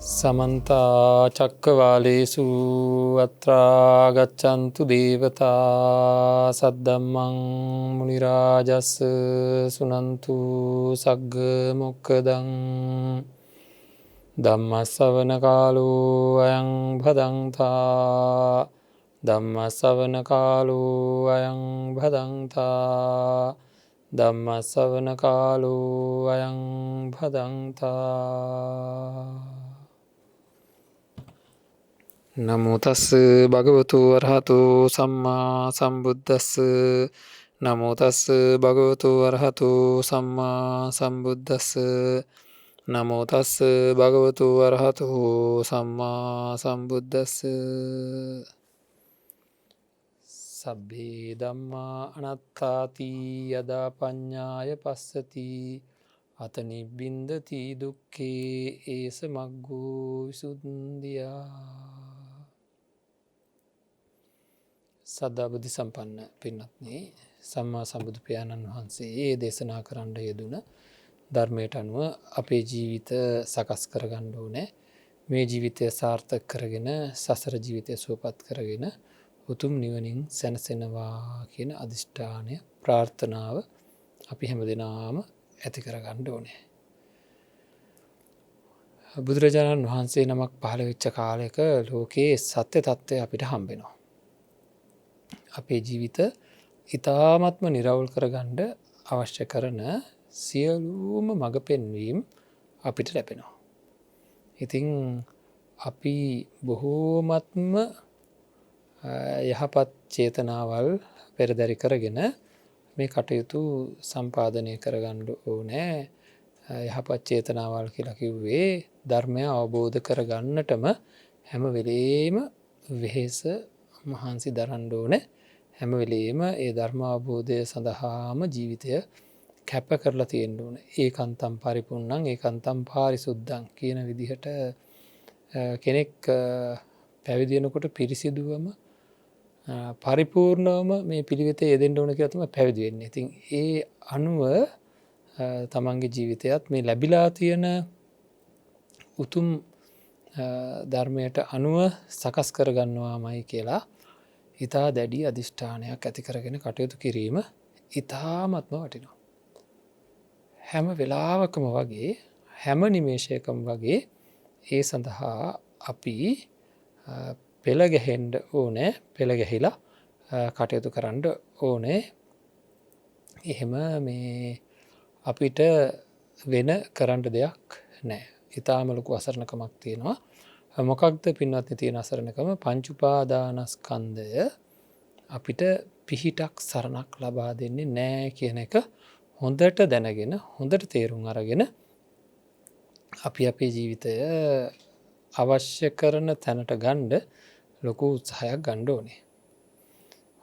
समन्ता चक्कवालेषु अत्रा गच्छन्तु देवता सद्धम्मं मुनिराजस् सुनन्तु सग्ग मोक्खदं ධම්මස්සවන කාලෝ අයං භදංතා ධම්මස්සවන කාලෝ අයං භදංතා ධම්මස්සවන කාලෝ අයං භදංතා නමෝ තස් භගවතු වරහතු සම්මා සම්බුද්දස්ස නමෝ තස් භගවතු වරහතු සම්මා සම්බුද්දස්ස නමෝ තස් භගවතු වරහතු සම්මා සම්බුද්දස්ස සබ්බේ ධම්මා අනාත්තාති යදා පඤ්ඤාය පස්සති අත නිබ්බින්දති දුක්ඛේ ඒස මග්ගෝ විසුද්ධියා. සදා බුද්ධ සම්පන්න පින්වත්නි, සම්මා සම්බුදු පියාණන් වහන්සේ දේශනා කරන්න යෙදුන ධර්මයට අනුව අපේ ජීවිත සකස් කරගන්න ඕනේ. මේ ජීවිතය සාර්ථක කරගෙන සසර ජීවිතය සුවපත් කරගෙන උතුම් නිවනින් සැනසෙනවා කියන අධිෂ්ඨානය ප්‍රාර්ථනාව අපි හැමදෙනාම ඇති කරගන්න ඕනේ. බුදුරජාණන් වහන්සේ නමක් පහළ වෙච්ච කාලයක ලෝකයේ සත්‍ය තත්ත්වය අපිට හම්බෙනවා. අපේ ජීවිත ඉතාමත්ම නිරවුල් කරගන්න අවශ්‍ය කරන සියලුම මඟ පෙන්වීම් අපිට ලැබෙනවා. ඉතින් අපි බොහෝමත්ම යහපත් චේතනාවල් පෙරදැරි කරගෙන මේ කටයුතු සම්පාදනය කරගන්න ඕනෑ. යහපත් චේතනාවල් කියලා කිව්වේ ධර්මය අවබෝධ කරගන්නටම හැම වෙලේම වෙහෙස මහන්සි දරන්න ඕනේ. හැම වෙලේම ඒ ධර්ම අවබෝධය සඳහාම ජීවිතය කැප කරලා තියෙන්න ඕන. ඒකන්තම් පරිපූර්ණං ඒකන්තම් පාරිසුද්ධං කියන විදිහට කෙනෙක් පැවිදි වෙනකොට පිරිසිදුවම පරිපූර්ණවම මේ පිළිවෙතේ යෙදෙන්න ඕන කියලා තමයි පැවිදි වෙන්නේ. ඉතින් ඒ අනුව තමන්ගේ ජීවිතයත් මේ ලැබිලා තියෙන උතුම් ධර්මයට අනුව සකස් කරගන්නවාමයි කියලා ඊටා දැඩි අධිෂ්ඨානයක් ඇති කරගෙන කටයුතු කිරීම ඉතාමත්ම වටිනවා. හැම වෙලාවකම වගේ හැම නිමේෂයකම වගේ ඒ සඳහා අපි පෙළ ගැහෙන්න ඕනේ. පෙළ ගැහිලා කටයුතු කරන්න ඕනේ. එහෙම මේ අපිට වෙන කරන්න දෙයක් නැහැ. ඊටාම ලොකු අසරණකමක් තියෙනවා. මොකක්ද පින්වත්නි තියෙන අසරණකම? පංච උපාදානස්කන්ධය අපිට පිහිටක් සරණක් ලබා දෙන්නේ නැහැ කියන එක හොඳට දැනගෙන හොඳට තේරුම් අරගෙන අපි අපේ ජීවිතය අවශ්‍ය කරන තැනට ගන්න ලොකු උත්සාහයක් ගන්න ඕනේ.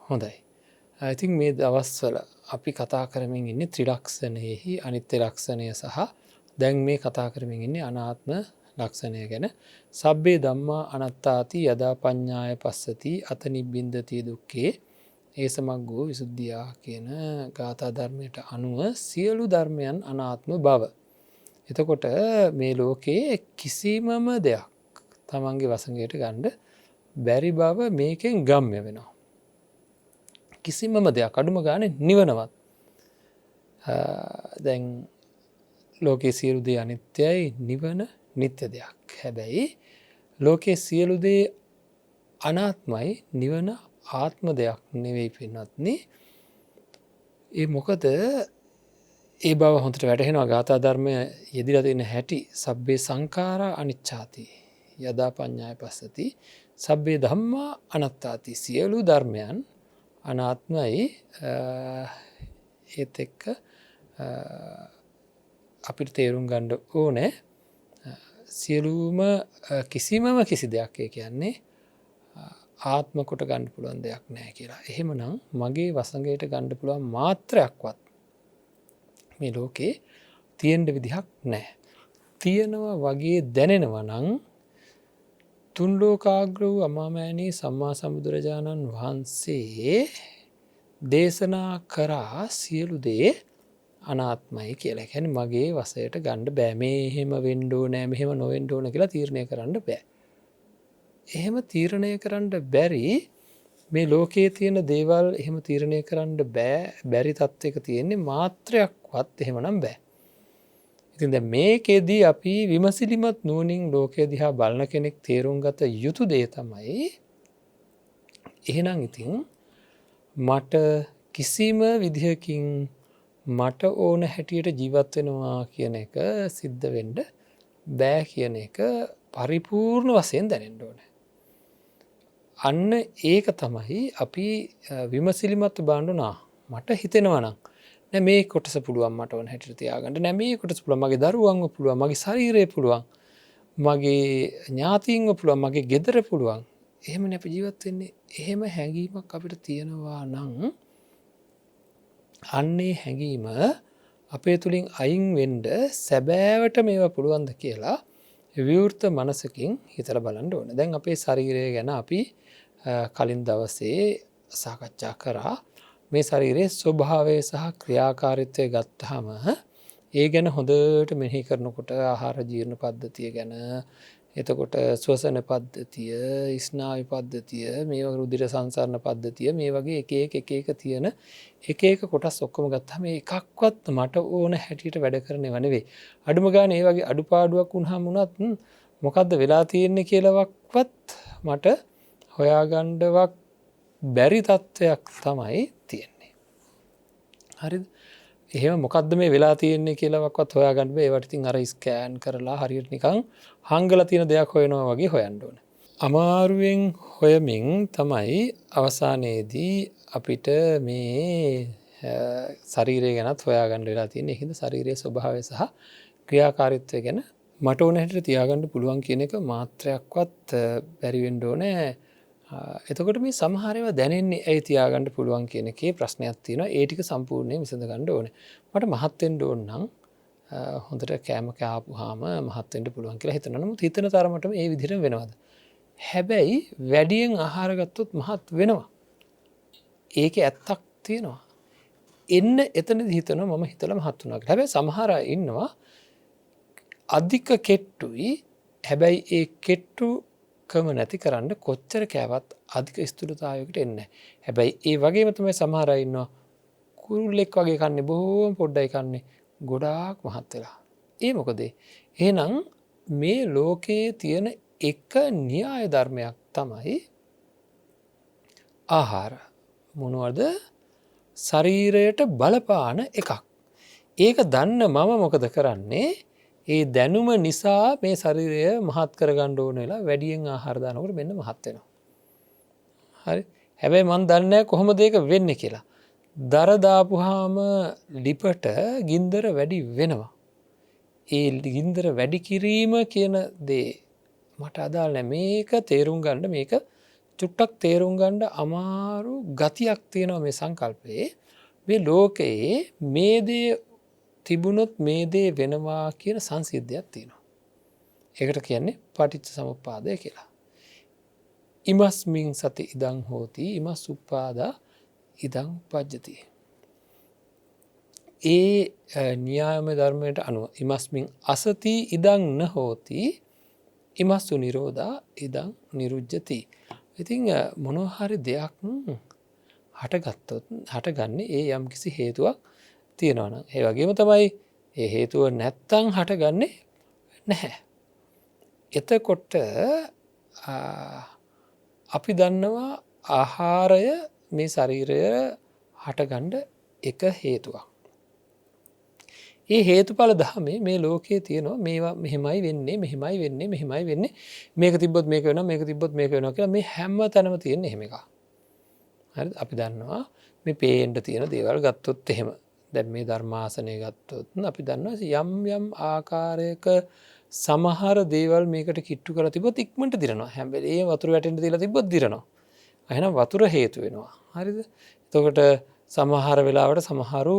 හොඳයි. ඉතින් මේ දවස්වල අපි කතා කරමින් ඉන්නේ ත්‍රිලක්ෂණයෙහි අනිත්‍ය ලක්ෂණය සහ දැන් මේ කතා කරමින් ඉන්නේ අනාත්ම ලක්ෂණය ගැන. සබ්බේ ධම්මා අනාත්තාති යදා පඤ්ඤාය පස්සති අත නිබ්බින්දති දුක්ඛේ ඒස මග්ගෝ විසුද්ධියා කියන ගාථා ධර්මයට අනුව සියලු ධර්මයන් අනාත්ම බව. එතකොට මේ ලෝකයේ කිසිමම දෙයක් තමන්ගේ වසඟයට ගන්න බැරි බව මේකෙන් ගම්‍ය වෙනවා. කිසිමම දෙයක් අඩුම ගානේ නිවනවත්. දැන් ලෝකයේ සියලු දේ අනිත්‍යයි, නිවන නිත්‍ය දෙයක්. හැබැයි ලෝකයේ සියලු දේ අනාත්මයි, නිවන ආත්ම දෙයක් නෙවෙයි පින්වත්නි. ඒ මොකද ඒ බව හොඳට වැටහෙනවා ගාථා ධර්මය යෙදිලා තියෙන හැටි. සබ්බේ සංඛාරා අනිච්ඡාති යදා පඤ්ඤාය පස්සති සබ්බේ ධම්මා අනාත්තාති. සියලු ධර්මයන් අනාත්මයි. ඒත් එක්ක අපිට තේරුම් ගන්න ඕනේ සියලුම කිසි දෙයක් ඒ කියන්නේ ආත්ම කොට ගන්න පුළුවන් දෙයක් නැහැ කියලා. එහෙමනම් මගේ වසඟයට ගන්න පුළුවන් මාත්‍රයක්වත් මේ ලෝකේ තියෙන්න විදිහක් නැහැ. තියෙනවා වගේ දැනෙනවා නම් තුන් ලෝකාග්‍ර වූ අමාමෑණී සම්මා සම්බුදුරජාණන් වහන්සේ දේශනා කරා සියලු දේ අනාත්මයි කියලා. කියන්නේ මගේ වශයට ගන්න බෑ. මේ එහෙම වෙන්න ඕනේ, මෙහෙම නොවෙන්න ඕන කියලා තීරණය කරන්න බෑ. එහෙම තීරණය කරන්න බැරි මේ ලෝකයේ තියෙන දේවල් එහෙම තීරණය කරන්න බැරි තත්ත්වයක තියෙන්නේ මාත්‍රයක්වත් එහෙමනම් බෑ. ඉතින් දැන් මේකෙදී අපි විමසිලිමත් නුවණින් ලෝකය දිහා බලන කෙනෙක් තේරුම් ගත යුතු දේ තමයි එහෙනම් ඉතින් මට කිසිම විදිහකින් මට ඕන හැටියට ජීවත් වෙනවා කියන එක සිද්ධ වෙන්න බෑ කියන එක පරිපූර්ණ වශයෙන් දැනෙන්න ඕනේ. අන්න ඒක තමයි අපි විමසිලිමත් බලනවා මට හිතෙනවා නම් නෑ මේ කොටස පුළුවන් මට ඕන හැටියට තියාගන්න. නෑ මේ කොටස පුළුවන් මගේ දරුවන්ව පුළුවන්, මගේ ශරීරය පුළුවන්, මගේ ඥාතීන්ව පුළුවන්, මගේ ගෙදර පුළුවන්. එහෙමනේ අපි ජීවත් වෙන්නේ. එහෙම හැඟීමක් අපිට තියෙනවා නම් අන්නේ හැඟීම අපේ තුලින් අයින් වෙන්න සැබෑවට මේවා පුළුවන්ද කියලා විවෘත මනසකින් හිතලා බලන්න ඕනේ. දැන් අපේ ශරීරය ගැන අපි කලින් දවසේ සාකච්ඡා කරා. මේ ශරීරයේ ස්වභාවය සහ ක්‍රියාකාරීත්වය ගත්තාම ඒ ගැන හොඳට මෙනෙහි කරනකොට ආහාර ජීර්ණ පද්ධතිය ගැන, එතකොට ශ්වසන පද්ධතිය, ස්නායු පද්ධතිය, මේ වගේ රුධිර සංසරණ පද්ධතිය, මේ වගේ එක එක තියෙන එක කොටස් ඔක්කොම ගත්තාම මේ එකක්වත් මට ඕන හැටියට වැඩ කරනව නෙවෙයි. අඩුම ගානේ මේ වගේ අඩුපාඩුවක් වුණාම උනත් මොකද්ද වෙලා තියෙන්නේ කියලාවත් මට හොයාගන්නවක් බැරි තත්ත්වයක් තමයි තියෙන්නේ. හරිද? එහෙම මොකද්ද මේ වෙලා තියෙන්නේ කියලාවත් හොයාගන්න බෑ. ඒවට ඉතින් අර ස්කෑන් කරලා හරියට නිකන් හංගලා තියෙන දෙයක් හොයනවා වගේ හොයන්න ඕනේ. අමාරුවෙන් හොයමින් තමයි අවසානයේදී අපිට මේ ශරීරය ගැනත් හොයාගන්න වෙලා තියෙන්නේ. ඒකින්ද ශරීරයේ ස්වභාවය සහ ක්‍රියාකාරීත්වය ගැන මට ඕන හැටියට තියාගන්න පුළුවන් කියන එක මාත්‍රයක්වත් බැරි වෙන්න ඕනේ. එතකොට මේ සමහර ඒවා දැනෙන්නේ ඇයි තියාගන්න පුළුවන් කියන එකේ ප්‍රශ්නයක් තියෙනවා. ඒ ටික සම්පූර්ණයෙන් විසඳ ගන්න ඕනේ. මට මහත් වෙන්න ඕන නම් හොඳට කෑම කාපුවාම මහත් වෙන්න පුළුවන් කියලා හිතනවා. නමුත් හිතන තරමටම ඒ විදිහට වෙනවද? හැබැයි වැඩියෙන් ආහාර ගත්තොත් මහත් වෙනවා. ඒකේ ඇත්තක් තියෙනවා. එන්න එතනදි හිතනවා මම හිතලා මහත් වුණා කියලා. හැබැයි සමහර අය ඉන්නවා අධික කෙට්ටුයි. හැබැයි ඒ කෙට්ටුකම නැති කරන්න කොච්චර කෑවත් අධික ස්ථූලතාවයකට එන්නේ නැහැ. හැබැයි ඒ වගේම තමයි සමහර අය ඉන්නවා කුරුල්ලෙක් වගේ කන්නේ බොහොම පොඩ්ඩයි කන්නේ ගොඩාක් මහත් වෙලා. ඒ මොකද? එහෙනම් මේ ලෝකයේ තියෙන එක න්‍යාය ධර්මයක් තමයි ආහාර. මොනවද? ශරීරයට බලපාන එකක්. ඒක දන්න මම මොකද කරන්නේ? ඒ දැනුම නිසා මේ ශරීරය මහත් කරගන්න ඕන වෙලා වැඩියෙන් ආහාර දානකොට මෙන්න මහත් වෙනවා. හරි. හැබැයි මම දන්නේ නැහැ කොහොමද ඒක වෙන්නේ කියලා. දර දාපුවාම ලිපට ගින්දර වැඩි වෙනවා. ඒ ගින්දර වැඩි කිරීම කියන දේ මට අදාළ නැහැ. මේක තේරුම් ගන්න මේක චුට්ටක් තේරුම් ගන්න අමාරු ගතියක් තියෙනවා මේ සංකල්පයේ. මේ ලෝකයේ මේ දේ තිබුණොත් මේ දේ වෙනවා කියන සංසිද්ධියක් තියෙනවා. ඒකට කියන්නේ පටිච්ච සමුප්පාදය කියලා. ඉමස්මින් සති ඉදං හෝති ඉමස් උප්පාදා ඉදං උපජ්ජති. ඒ න්‍යායමය ධර්මයට අනුව ඉමස්මින් අසති ඉදං න හෝති ඉමස්සු නිරෝධා ඉදං නිරුජ්ජති. ඉතින් මොනවා හරි දෙයක් හටගත්තොත් හටගන්නේ ඒ යම්කිසි හේතුවක් තියෙනවා නම්. ඒ වගේම තමයි ඒ හේතුව නැත්තම් හටගන්නේ නැහැ. එතකොට අපි දන්නවා ආහාරය මේ ශරීරය හටගන්න එක හේතුවක්. ඒ හේතුඵල ධර්මයේ මේ ලෝකයේ තියෙනවා මේවා මෙහෙමයි වෙන්නේ මෙහෙමයි වෙන්නේ මෙහෙමයි වෙන්නේ මේක තිබ්බොත් මේක වෙනවා මේක තිබ්බොත් මේක වෙනවා කියලා මේ හැම තැනම තියෙන එහෙම එකක්. හරිද? අපි දන්නවා මේ පේන්න තියෙන දේවල් ගත්තොත් එහෙම දැන් මේ ධර්මාසනය ගත්තොත් අපි දන්නවා යම් ආකාරයක සමහර දේවල් මේකට කිට්ටු කරලා තිබ්බොත් ඉක්මනට දිරනවා. හැම වෙලේම වතුර වැටෙන්න දීලා තිබ්බොත් දිරනවා. එහෙනම් වතුර හේතු වෙනවා. හරිද? එතකොට සමහර වෙලාවට සමහරු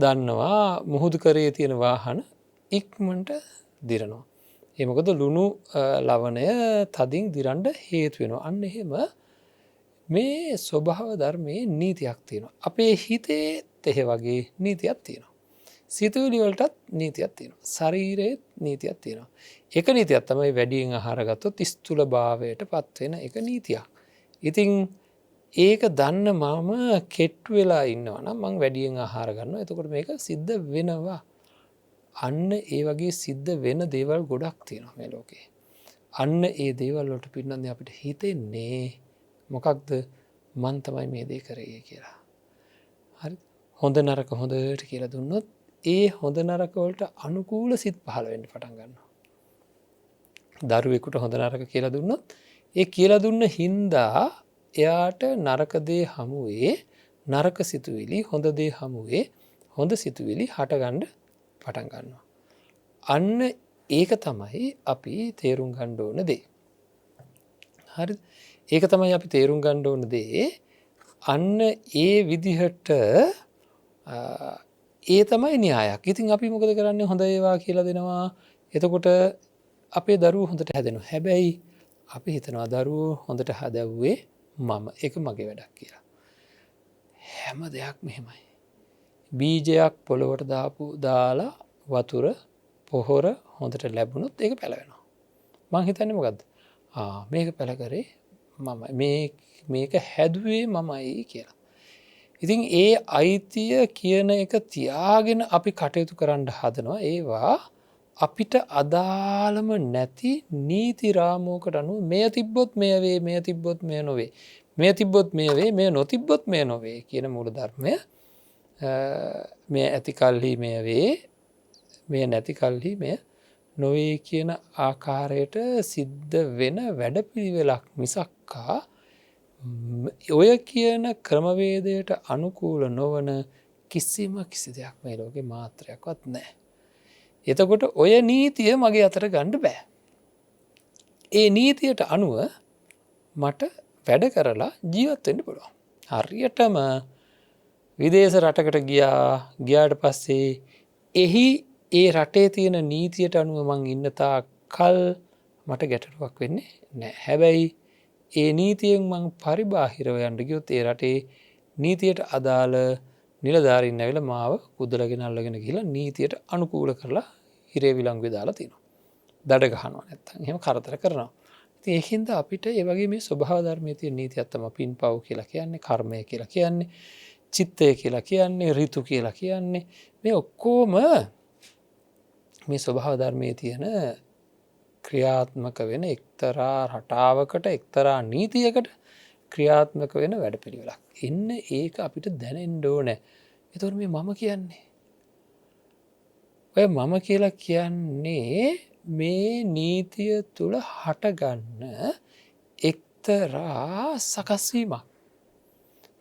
දන්නවා මුහුදු කරේ තියෙන වාහන ඉක්මනට දිරනවා. ඒ මොකද ලුණු ලවණය තදින් දිරන්න හේතු වෙනවා. අන්න එහෙම මේ ස්වභාව ධර්මයේ නීතියක් තියෙනවා. අපේ හිතේ එහෙ වගේ නීතියක් තියෙනවා. සිතුවිලි වලටත් නීතියක් තියෙනවා. ශරීරයේත් නීතියක් තියෙනවා. එක නීතියක් තමයි වැඩියෙන් ආහාර ගත්තොත් ස්ථූල භාවයට පත් වෙන එක නීතියක්. ඉතින් ඒක දන්න මම කෙට්ටු වෙලා ඉන්නවා නම් මං වැඩියෙන් ආහාර ගන්නවා. එතකොට මේක සිද්ධ වෙනවා. අන්න ඒ වගේ සිද්ධ වෙන දේවල් ගොඩක් තියෙනවා මේ ලෝකේ. අන්න ඒ දේවල් වලට පින්නන්නේ අපිට හිතෙන්නේ මොකක්ද මං තමයි මේ දේ කරේ කියලා. හරි හොඳ නරක හොඳට කියලා දුන්නොත් ඒ හොඳ නරක වලට අනුකූල සිත් පහළ වෙන්න පටන් ගන්නවා. දරුවෙකුට හොඳ නරක කියලා දුන්නොත් ඒ කියලා දුන්න හින්දා එයාට නරක දේ හමුවේ නරක සිතුවිලි හොඳ දේ හමුවේ හොඳ සිතුවිලි හටගන්න පටන් ගන්නවා. අන්න ඒක තමයි අපි තේරුම් ගන්න ඕන දේ. හරි ඒක තමයි අපි තේරුම් ගන්න ඕන දේ. අන්න ඒ විදිහට ඒ තමයි න්‍යායක්. ඉතින් අපි මොකද කරන්නේ හොඳ ඒවා කියලා දෙනවා. එතකොට අපේ දරුවෝ හොඳට හැදෙනවා. හැබැයි අපි හිතනවා දරුවෝ හොඳට හදවුවේ මම. ඒක මගේ වැඩක් කියලා. හැම දෙයක් මෙහෙමයි. බීජයක් පොළොවට දාලා වතුර පොහොර හොඳට ලැබුණොත් ඒක පැලවෙනවා. මං හිතන්නේ මොකද්ද? මේක පැල කරේ මම. මේක හැදුවේ මමයි කියලා. ඉතින් ඒ අයිතිය කියන එක තියාගෙන අපි කටයුතු කරන්න හදනවා. ඒවා අපිට අදාළම නැති නීති රාමුවකට අනුව මෙය තිබ්බොත් මෙය වේ, මෙය තිබ්බොත් මෙය නොවේ. මෙය තිබ්බොත් මෙය වේ, මෙය නොතිබ්බොත් මෙය නොවේ කියන මූල ධර්මය මෙය ඇති කල්හි මෙය වේ, මෙය නැති කල්හි මෙය නොවේ කියන ආකාරයට සිද්ධ වෙන වැඩපිළිවෙලක් මිසක්කා ඔය කියන ක්‍රමවේදයට අනුකූල නොවන කිසිම කිසි දෙයක් මේ ලෝකේ මාත්‍රයක්වත් නැහැ. එතකොට ඔය නීතිය මගේ අතට ගන්න බෑ. ඒ නීතියට අනුව මට වැඩ කරලා ජීවත් වෙන්න පුළුවන්. හරියටම විදේශ රටකට ගියාට පස්සේ එහි ඒ රටේ තියෙන නීතියට අනුව මං ඉන්න තාක් කල් මට ගැටලුවක් වෙන්නේ නැහැ. හැබැයි ඒ නීතියෙන් මං පරිබාහිරව යන්න ගියොත් ඒ රටේ නීතියට අදාළ නිලධාරීන් ඇවිල්ලා මාව කුදලගෙන අල්ලගෙන ගිහලා නීතියට අනුකූල කරලා හිරේ විලංගුවේ දාලා තිනවා. දඩ ගහනවා නැත්තම් එහෙම කරදර කරනවා. ඉතින් ඒකින්ද අපිට ඒ වගේ මේ ස්වභාව ධර්මයේ තියෙන නීතියක් තමයි පින්පව් කියලා කියන්නේ, කර්මය කියලා කියන්නේ, චිත්තය කියලා කියන්නේ, ඍතු කියලා කියන්නේ. මේ ඔක්කොම මේ ස්වභාව ධර්මයේ තියෙන ක්‍රියාත්මක වෙන එක්තරා රටාවකට එක්තරා නීතියකට ක්‍රියාත්මක වෙන වැඩපිළිවෙලක්. ඉන්න ඒක අපිට දැනෙන්න ඕනේ. ඒතකොට මේ මම කියන්නේ ඔය මම කියලා කියන්නේ මේ නීතිය තුල හටගන්න එක්තරා සකස් වීමක්.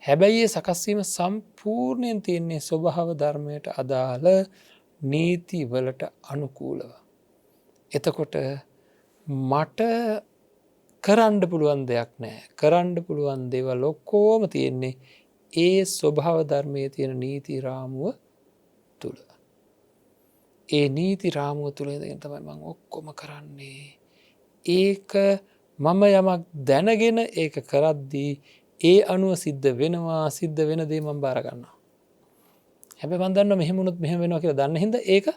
හැබැයි ඒ සකස් වීම සම්පූර්ණයෙන් තියෙන්නේ ස්වභාව ධර්මයට අදාළ නීති වලට අනුකූලව. එතකොට මට කරන්න පුළුවන් දෙයක් නැහැ. කරන්න පුළුවන් දේවල් ඔක්කොම තියෙන්නේ ඒ ස්වභාව ධර්මයේ තියෙන නීති රාමුව තුල. ඒ නීති රාමුව තුල ඉඳන් තමයි මම ඔක්කොම කරන්නේ. ඒක මම යමක් දැනගෙන ඒක කරද්දී ඒ අනුව සිද්ධ වෙනවා. සිද්ධ වෙන දේ මම බාර ගන්නවා. හැබැයි මම දන්නවා මෙහෙම වුණොත් මෙහෙම වෙනවා කියලා දන්න හින්දා ඒක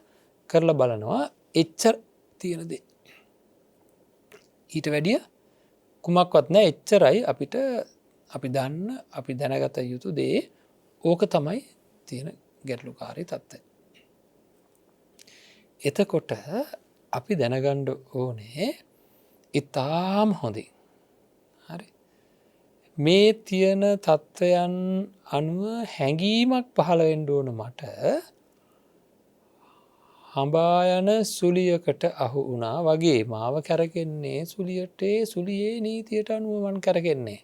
කරලා බලනවා. එච්චර තියෙන දේ. ඊට වැඩිය කුමක්වත් නැහැ. එච්චරයි අපිට අපි දන්න අපි දැනගත යුතු දේ. ඕක තමයි තියෙන ගැටලුකාරී තත්ත්වය. එතකොට අපි දැනගන්න ඕනේ ඊටාම් හොඳින්. හරි. මේ තියෙන තත්ත්වයන් අනුව හැඟීමක් පහළ වෙන්න ඕන මට. හඹා යන සුලියකට අහු වුණා වගේ මාව කරකෙන්නේ සුලියේ නීතියට අනුව මං කරකෙන්නේ.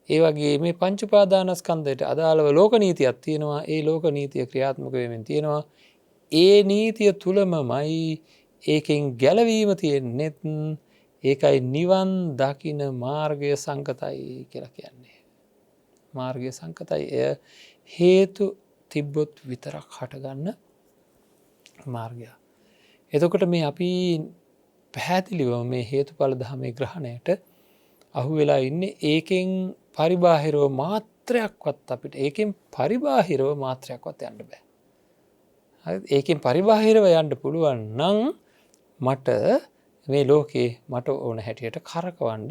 ඒ වගේ මේ පංච උපාදානස්කන්ධයට අදාළව ලෝක නීතියක් තියෙනවා. ඒ ලෝක නීතිය ක්‍රියාත්මක වෙමින් තියෙනවා. ඒ නීතිය තුලමයි ඒකෙන් ගැලවීම තියෙන්නේත්. ඒකයි නිවන් දකින මාර්ගය සංකතයි කියලා කියන්නේ. මාර්ගය සංකතයි. එය හේතු තිබ්බොත් විතරක් හටගන්න මාර්ගය. එතකොට මේ අපි පැහැදිලිව මේ හේතුඵල ධර්මයේ ග්‍රහණයට අහු වෙලා ඉන්නේ. ඒකෙන් පරිබාහිරව මාත්‍රයක්වත් අපිට ඒකෙන් පරිබාහිරව මාත්‍රයක්වත් යන්න බෑ. ඒකෙන් පරිබාහිරව යන්න පුළුවන් නම් මට මේ ලෝකේ මට ඕන හැටියට කරකවන්න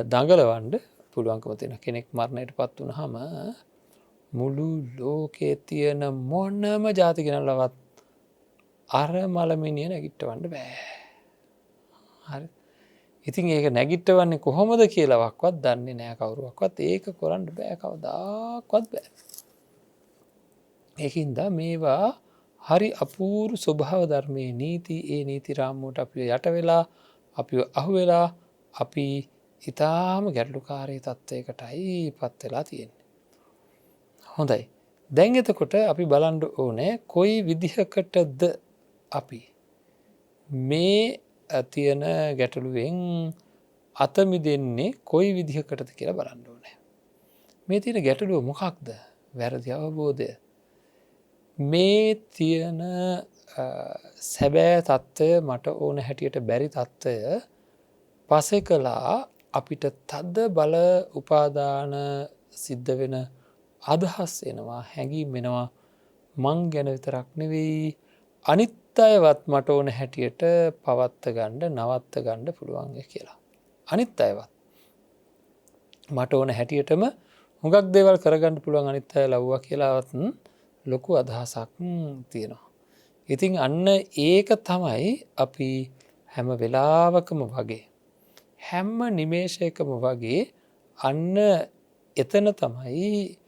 දඟලවන්න පුළුවන්කම තියෙන කෙනෙක් මරණයට පත් වුණාම මුළු ලෝකේ තියෙන මොනම ජාති කෙනෙක්ලවත් අර මලමිනිය නැගිටවන්න බෑ. හරි. ඉතින් ඒක නැගිටවන්නේ කොහොමද කියලාවත් දන්නේ නැහැ කවුරුවක්වත්. ඒක කරන්න බෑ කවදාවත් බෑ. ඒකින්ද මේවා හරි අපූර්ව ස්වභාව ධර්මයේ නීති ඒ නීති රාමුවට අපි යට වෙලා අපි අහු වෙලා අපි ඊටාම ගැටලුකාරී තත්වයකටයි පත් වෙලා තියෙන්නේ. හොඳයි. දැන් එතකොට අපි බලන්න ඕනේ කොයි විදිහකටද අපි මේ තියෙන ගැටලුවෙන් අත මිදෙන්නේ කොයි විදිහකටද කියලා බලන්න ඕනේ. මේ තියෙන ගැටලුව මොකක්ද? වැරදි අවබෝධය. මේ තියෙන සැබෑ තත්ත්වය මට ඕන හැටියට බැරි තත්ත්වය පසෙකලා අපිට තද බල උපාදාන සිද්ධ වෙන අදහස් එනවා, හැඟීම් වෙනවා. මං ගැන විතරක් නෙවෙයි අනිත් අයවත් මට ඕන හැටියට පවත්ත ගන්න, නවත්ත ගන්න පුළුවන් කියලා. අනිත් අයවත් මට ඕන හැටියටම හුඟක් දේවල් කරගන්න පුළුවන් අනිත් අය ලව්වා කියලාවත් ලොකු අදහසක් තියෙනවා. ඉතින් අන්න ඒක තමයි අපි හැම වෙලාවකම වගේ හැම නිමේෂයකම වගේ අන්න එතන තමයි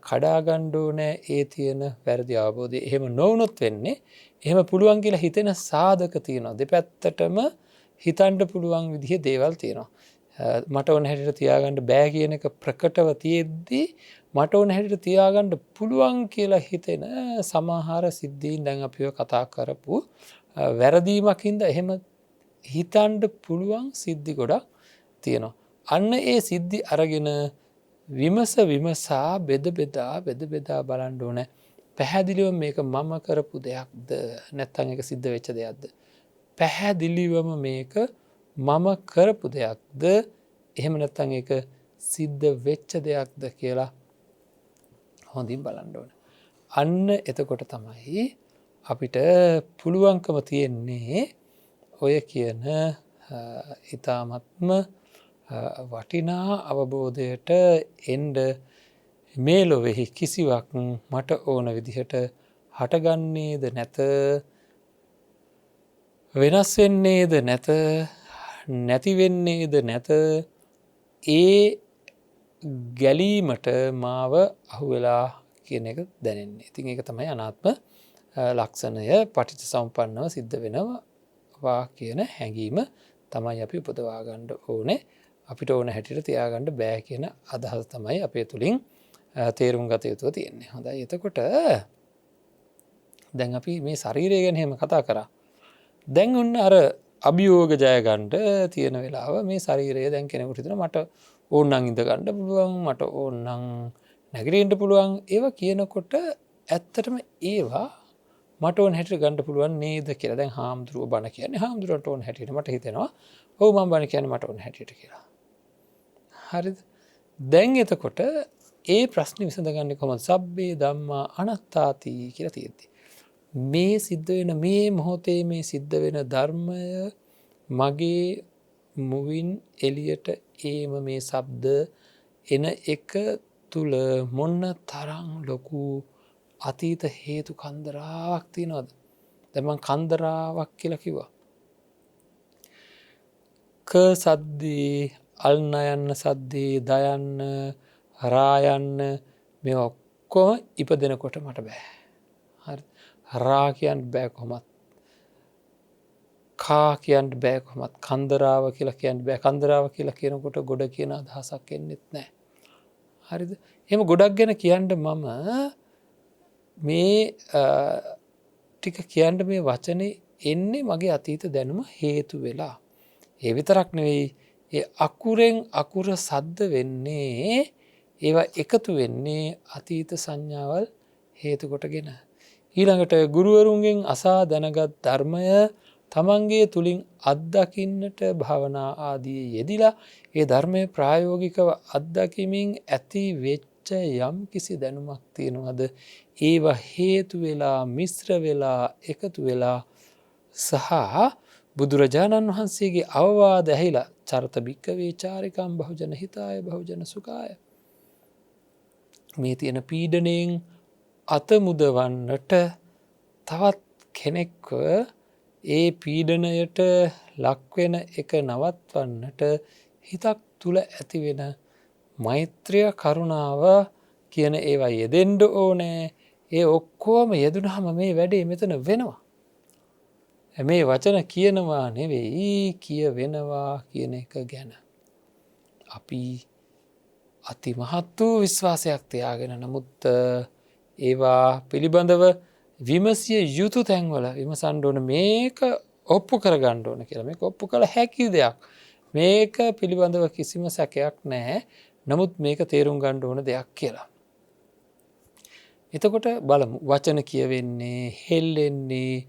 කඩාගන්න ඕනේ ඒ තියෙන වැරදි අවබෝධය. එහෙම නොවුනොත් වෙන්නේ එහෙම පුළුවන් කියලා හිතෙන සාධක තියෙනවා. දෙපැත්තටම හිතන්න පුළුවන් විදිහේ දේවල් තියෙනවා. මට ඕන හැටියට තියාගන්න බෑ කියන එක ප්‍රකටව තියෙද්දී මට ඕන හැටියට තියාගන්න පුළුවන් කියලා හිතෙන සමහර සිද්ධීන් දැන් අපිව කතා කරපු වැරදීමකින්ද එහෙම හිතන්න පුළුවන් සිද්ධි ගොඩක් තියෙනවා. අන්න ඒ සිද්ධි අරගෙන විමසා බෙද බෙදා බලන්න ඕනේ. පැහැදිලිව මේක මම කරපු දෙයක්ද නැත්නම් ඒක සිද්ධ වෙච්ච දෙයක්ද? පැහැදිලිවම මේක මම කරපු දෙයක්ද එහෙම නැත්නම් ඒක සිද්ධ වෙච්ච දෙයක්ද කියලා හොඳින් බලන්න ඕන. අන්න එතකොට තමයි අපිට පුළුවන්කම තියෙන්නේ ඔය කියන ඊ타මත්ම වටිනා අවබෝධයට එන්න මේ ලොවේහි කිසිවක් මට ඕන විදිහට හටගන්නේද නැත, වෙනස් වෙන්නේද නැත, නැති වෙන්නේද නැත. ඒ ගැලීමට මාව අහුවෙලා කියන එක දැනෙන්නේ. ඉතින් ඒක තමයි අනාත්ම ලක්ෂණය පටිච්චසමුප්පන්නව සිද්ධ වෙනවා කියන හැඟීම තමයි අපි උපදවා ගන්න ඕනේ. අපිට ඕන හැටියට තියාගන්න බෑ කියන අදහස තමයි අපේ තුලින් තේරුම් ගත යුතුව තියෙන්නේ. හොඳයි. එතකොට දැන් අපි මේ ශරීරය ගැන එහෙම කතා කරා. දැන් ඔන්න අර අභියෝග ජය ගන්න තියෙන වෙලාව මේ ශරීරය දැන් කෙනෙකුට හිතන මට ඕනනම් ඉඳ ගන්න පුළුවන්, මට ඕනනම් නැගිටින්න පුළුවන්. ඒවා කියනකොට ඇත්තටම ඒවා මට ඕන හැටියට ගන්න පුළුවන් නේද කියලා. දැන් හාමුදුරුවෝ බණ කියන්නේ හාමුදුරුවන්ට ඕන හැටියට මට හිතෙනවා. ඔව් මම බණ කියන්නේ මට ඕන හැටියට කියලා. හරිද? දැන් එතකොට ඒ ප්‍රශ්නේ විසඳගන්නේ කොහොමද? සබ්බේ ධම්මා අනාත්තාති කියලා තියෙද්දි. මේ සිද්ධ වෙන මේ මොහොතේ මේ සිද්ධ වෙන ධර්මය මගේ මුවින් එළියට ඒම මේ ශබ්ද එන එක තුල මොන තරම් ලොකු අතීත හේතු කන්දරාවක් තියෙනවද? දැන් මම කන්දරාවක් කියලා කිව්වා. ක සද්දී, අල්නයන්න සද්දී, දයන්න, රායන්න මේ ඔක්කොම ඉපදෙනකොට මට බෑ. හරි. රා කියන්න බෑ කොහොමත්. කා කියන්න බෑ කොහොමත්. කන්දරාව කියලා කියන්න බෑ. කන්දරාව කියලා කියනකොට ගොඩ කියන අදහසක් එන්නෙත් නෑ. හරිද? එහෙම ගොඩක් ගැන කියන්න මම මේ ටික කියන්න මේ වචනේ එන්නේ මගේ අතීත දැනුම හේතු වෙලා. ඒ විතරක් නෙවෙයි ඒ අකුරෙන් අකුර සද්ද වෙන්නේ ඒවා එකතු වෙන්නේ අතීත සංඥාවල් හේතු කොටගෙන. ඊළඟට ගුරුවරුන්ගෙන් අසා දැනගත් ධර්මය තමන්ගේ තුලින් අත්දකින්නට භාවනා ආදී යෙදිලා ඒ ධර්මයේ ප්‍රායෝගිකව අත්දැකීමින් ඇති වෙච්ච වෙච්ච යම් කිසි දැනුමක් තියෙනවද ඒවා හේතු වෙලා මිශ්‍ර වෙලා එකතු වෙලා සහ බුදුරජාණන් වහන්සේගේ අවවාද ඇහිලා චරත භික්කවේ චාරිකම් බහුජන හිතාය බහුජන සුකාය මේ තියෙන පීඩනයෙන් අතමුදවන්නට තවත් කෙනෙක්ව ඒ පීඩනයට ලක්වෙන එක නවත්වන්නට හිතක් තුළ ඇතිවෙන මෛත්‍රිය කරුණාව කියන ඒවා යෙදෙන්ඩ ඕනෑ ඒ ඔක්කෝම යෙදුනහම මේ වැඩේ මෙතන වෙනවා. මේ වචන කියනවා නෙවෙයි කිය වෙනවා කියන එක ගැන. අපි අති මහත් වූ විශ්වාසයක් තියාගෙන නමුත් ඒවා පිළිබඳව විමසිය යුතු තැන්වල විමසන්ඩ ඕන මේක ඔප්පු කර ගණ්ඩ ඕන කියලා මේ ඔප්පු කළ හැකි දෙයක් මේක පිළිබඳව කිසිම සැකයක් නෑ නමුත් මේක තේරුම් ගණ්ඩ ඕන දෙයක් කියලා. එතකොට බලමු වචන කියවෙන්නේ හෙල්ලෙන්නේ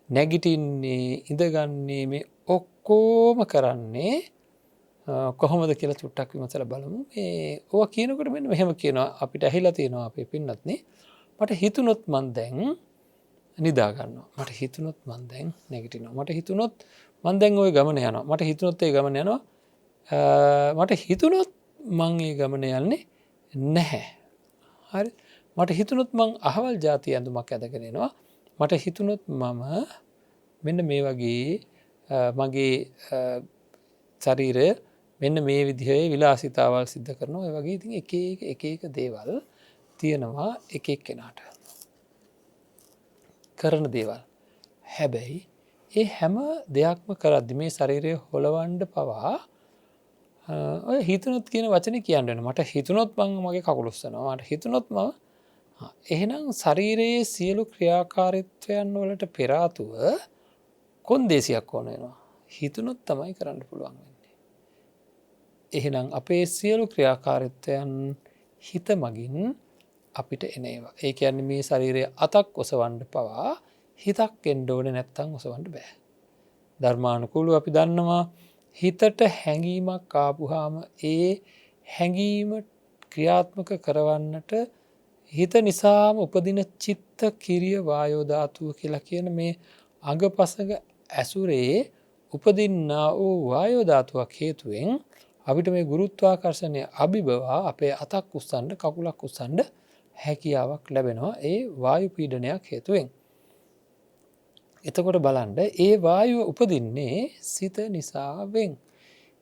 නැගිටින්නේ ඉඳගන්නේ මේ ඔක්කෝම කරන්නේ කොහොමද කියලා චුට්ටක් විමසල බලමු මේ ඕ කියනකට මෙන්න මෙහෙම කියනවා අපිට ඇහිලා තියෙනවා අපේ පින්නත්නේ මට හිතුනොත් මන් දැන් නිදාගන්නවා මට හිතුනොත් මන් දැන් නැගිටිනවා මට හිතුනොත් මන් දැන් ওই ගමන යනවා මට හිතුනොත් ඒ ගමන යනවා මට හිතුනොත් මං ඒ ගමන යන්නේ නැහැ හරි මට හිතුනොත් මං අහවල් ජාතිය ඇඳුමක් ඇඳගෙන එනවා මට හිතුනොත් මම මෙන්න මේ වගේ මගේ ශරීරය මෙන්න මේ විදිහේ විලාසිතාවල් සිද්ධ කරනවා ඒ වගේ ඉතින් එක එක දේවල් තියෙනවා එක කෙනාට කරන දේවල් හැබැයි ඒ හැම දෙයක්ම කරද්දි මේ ශරීරය හොලවන්ඩ පවා ඔය හිතුනොත් කියන වචන කියන්නන මට හිතුනොත් මං මගේ කකුලුස්සනවා මට හිතුනොත් ම එහෙනම් ශරීරයේ සියලු ක්‍රියාකාරිත්වයන් වලට පෙරාතුව කොන්දේසියක් ඕන වෙනවා හිතුනොත් තමයි කරන්න පුළුවන් වෙන්නේ. එහෙනම් අපේ සියලු ක්‍රියාකාරිත්වයන් හිත මගින් අපිට එනේවා. ඒ කියන්නේ මේ ශරීරයේ අතක් ඔසවන්න පවා හිතක් එන්න ඕනේ නැත්තම් ඔසවන්න බෑ. ධර්මානුකූලව අපි දන්නවා හිතට හැඟීමක් ආපුහාම ඒ හැඟීම ක්‍රියාත්මක කරවන්නට හිත නිසාම උපදින චිත්ත කිරිය වායෝ ධාතුව කියලා කියන මේ අඟපසඟ ඇසුරේ උපදින්නා වූ වායෝ ධාතුවක් හේතුවෙන් අපිට මේ ගුරුත්වාකර්ෂණය අභිබවා අපේ අතක් උස්සන්න කකුලක් උස්සන්න හැකියාවක් ලැබෙනවා ඒ වායු පීඩනයක් හේතුවෙන්. එතකොට බලන්න ඒ වායුව උපදින්නේ සිත නිසාවෙන්.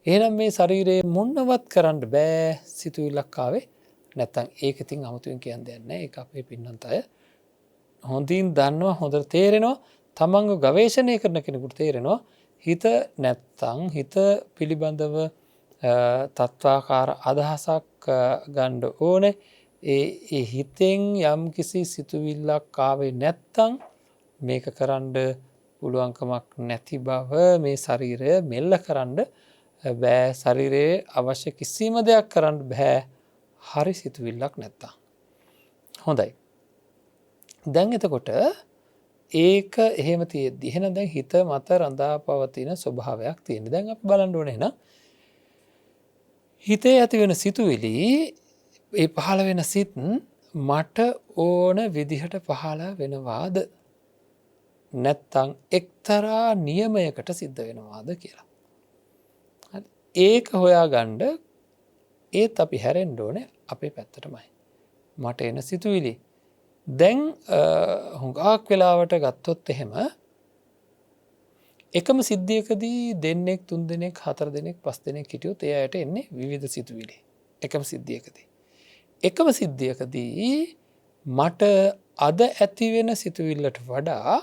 එහෙනම් මේ ශරීරයේ මොන්නවත් කරන්න බෑ සිතුවිල්ලක් ආවේ නැත්තම් ඒක ඉතින් අමුතුවෙන් කියන්න දෙයක් නෑ. ඒක අපේ පින්නන්ත අය හොඳින් දන්නවා හොඳට තේරෙනවා තමන්ව ගවේෂණය කරන කෙනෙකුට තේරෙනවා හිත නැත්තං හිත පිළිබඳව තත්වාකාර අදහසක් ගණ්ඩ ඕන ඒ හිතෙන් යම් කිසි සිතුවිල්ලක් ආවේ නැත්තං මේක කරන්න පුළුවන්කමක් නැති බව මේ ශරීරය මෙල්ල කරන්න බෑ ශරීරයේ අවශ්‍ය කිසිම දෙයක් කරන්න බෑ හරි සිතුවිල්ලක් නැත්තා. හොඳයි. දැන් එතකොට ඒක එහෙම තියෙද්දි එහෙනම් දැන් හිත මත රඳා පවතින ස්වභාවයක් තියෙන. දැන් අපි බලන්න ඕනේ එහෙනම් හිතේ ඇති වෙන සිතුවිලි ඒ පහළ වෙන සිත් මට ඕන විදිහට පහළ වෙනවාද නැත්තම් එක්තරා නියමයකට සිද්ධ වෙනවාද කියලා. ඒක හොයාගන්න ඒත් අපි හැරෙන්න ඕනේ අපේ පැත්තටමයි. මට එන සිතුවිලි දැන් හුඟක් වෙලාවට ගත්තොත් එහෙම එකම සිද්ධියකදී දෙන්නෙක් තුන් දෙනෙක් හතර දෙනෙක් පස් දෙනෙක් හිටියොත් ඒ අයට එන්නේ විවිධ සිතුවිලි. එකම සිද්ධියකදී. එකම සිද්ධියකදී මට අද ඇති වෙන සිතුවිල්ලට වඩා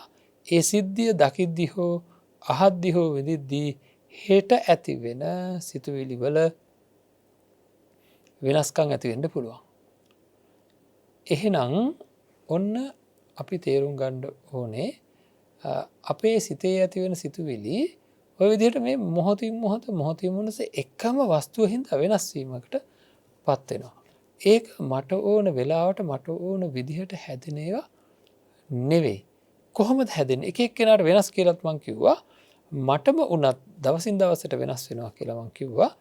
ඒ සිද්ධිය දකිද්දි හෝ අහද්දි හෝ විඳිද්දී හෙට ඇති වෙන සිතුවිලි වල වෙනස්කම් ඇති වෙන්න පුළුවන්. එහෙනම් ඔන්න අපි තේරුම් ගන්න ඕනේ අපේ සිතේ ඇති වෙන සිතුවිලි ඔය විදිහට මේ මොහොතින් මොහොත එකම වස්තුව හින්දා වෙනස් වීමකට පත් වෙනවා. ඒක මට ඕන වෙලාවට මට ඕන විදිහට හැදෙන ඒවා නෙවෙයි. කොහොමද හැදෙන්නේ? එක එක්කෙනාට වෙනස් කියලාත් මං කිව්වා. මටම උනත් දවසින් දවසට වෙනස් වෙනවා කියලා මං කිව්වා.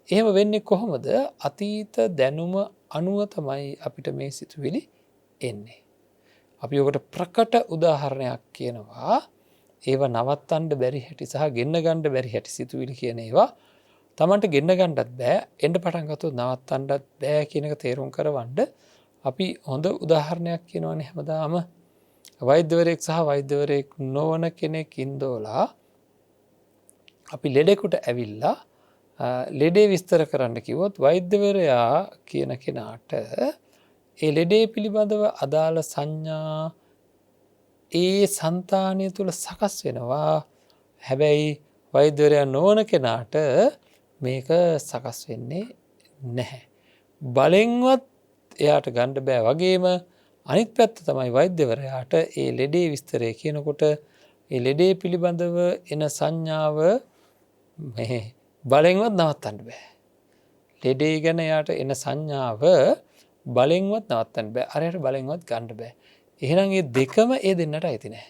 එහෙම වෙන්නේ කොහොමද? අතීත දැනුම අනුව තමයි අපිට මේ සිතුවිලි එන්නේ. අපි ඔකට ප්‍රකට උදාහරණයක් කියනවා. ඒව නවත්තන්න බැරි හැටි සහ ගෙන්න ගන්න බැරි හැටි සිතුවිලි කියන ඒවා තමන්ට ගෙන්න ගන්නත් බෑ. එන්න පටන් ගත්තොත් නවත්තන්නත් බෑ කියන එක තේරුම් කරවන්න අපි හොඳ උදාහරණයක් කියනවනේ හැමදාම. වෛද්‍යවරයෙක් සහ වෛද්‍යවරයෙක් නොවන කෙනෙක් ඉඳෝලා අපි ලෙඩෙකුට ඇවිල්ලා ලෙඩේ විස්තර කරන්න කිව්වොත් වෛද්‍යවරයා කියන කෙනාට ඒ ලෙඩේ පිළිබඳව අදාළ සංඥා ඒ సంతානය තුළ සකස් වෙනවා. හැබැයි වෛද්‍යවරයා නොවන කෙනාට මේක සකස් වෙන්නේ නැහැ. බලෙන්වත් එයාට ගන්න බෑ. වගේම අනිත් පැත්ත තමයි වෛද්‍යවරයාට ඒ ලෙඩේ විස්තරය කියනකොට ඒ ලෙඩේ පිළිබඳව එන සංඥාව මේ බලෙන්වත් නවත්තන්න බෑ. ලෙඩේ ගැන යාට එන සංඥාව බලෙන්වත් නවත්තන්න බෑ. අරයට බලෙන්වත් ගන්න බෑ. එහෙනම් මේ දෙකම ඒ දෙන්නට අයිති නෑ.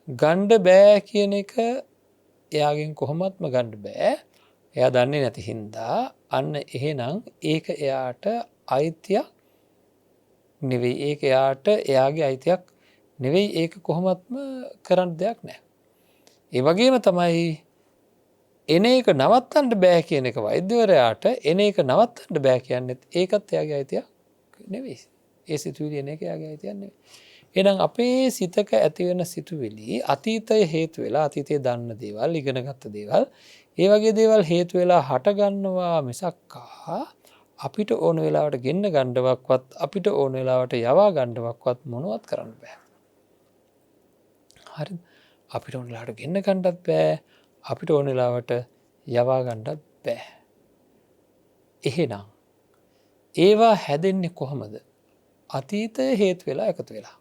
ගන්න බෑ කියන එක එයාගෙන් කොහොමත්ම ගන්න බෑ. එයා දන්නේ නැති හින්දා අන්න එහෙනම් ඒක එයාට අයිතියක් නෙවෙයි. ඒක එයාට එයාගේ අයිතියක් නෙවෙයි. ඒක කොහොමත්ම කරන්න දෙයක් නෑ. ඒ වගේම තමයි එන එක නවත්තන්න බෑ කියන එක වෛද්‍යවරයාට එන එක නවත්තන්න බෑ කියන්නෙත් ඒකත් එයාගේ අයිතියක් නෙවෙයි. ඒ සිතුවිලි එන එක එයාගේ අයිතියක් නෙවෙයි. එහෙනම් අපේ සිතක ඇතිවෙන සිතුවිලි අතීතය හේතු වෙලා අතීතයේ දන්න දේවල්, ඉගෙනගත්ත දේවල්, ඒ වගේ දේවල් හේතු වෙලා හට ගන්නවා මිසක්කා අපිට ඕන වෙලාවට ගෙන්න ගන්නවක්වත් අපිට ඕන වෙලාවට යවා ගන්නවක්වත් මොනවත් කරන්න බෑ. හරිද? අපිට ඕන වෙලාවට ගෙන්න ගන්නත් බෑ. අපිට ඕන වෙලාවට යවා ගන්නත් බෑ. එහෙනම් ඒවා හැදෙන්නේ කොහොමද? අතීතය හේතු වෙලා එකතු වෙලා.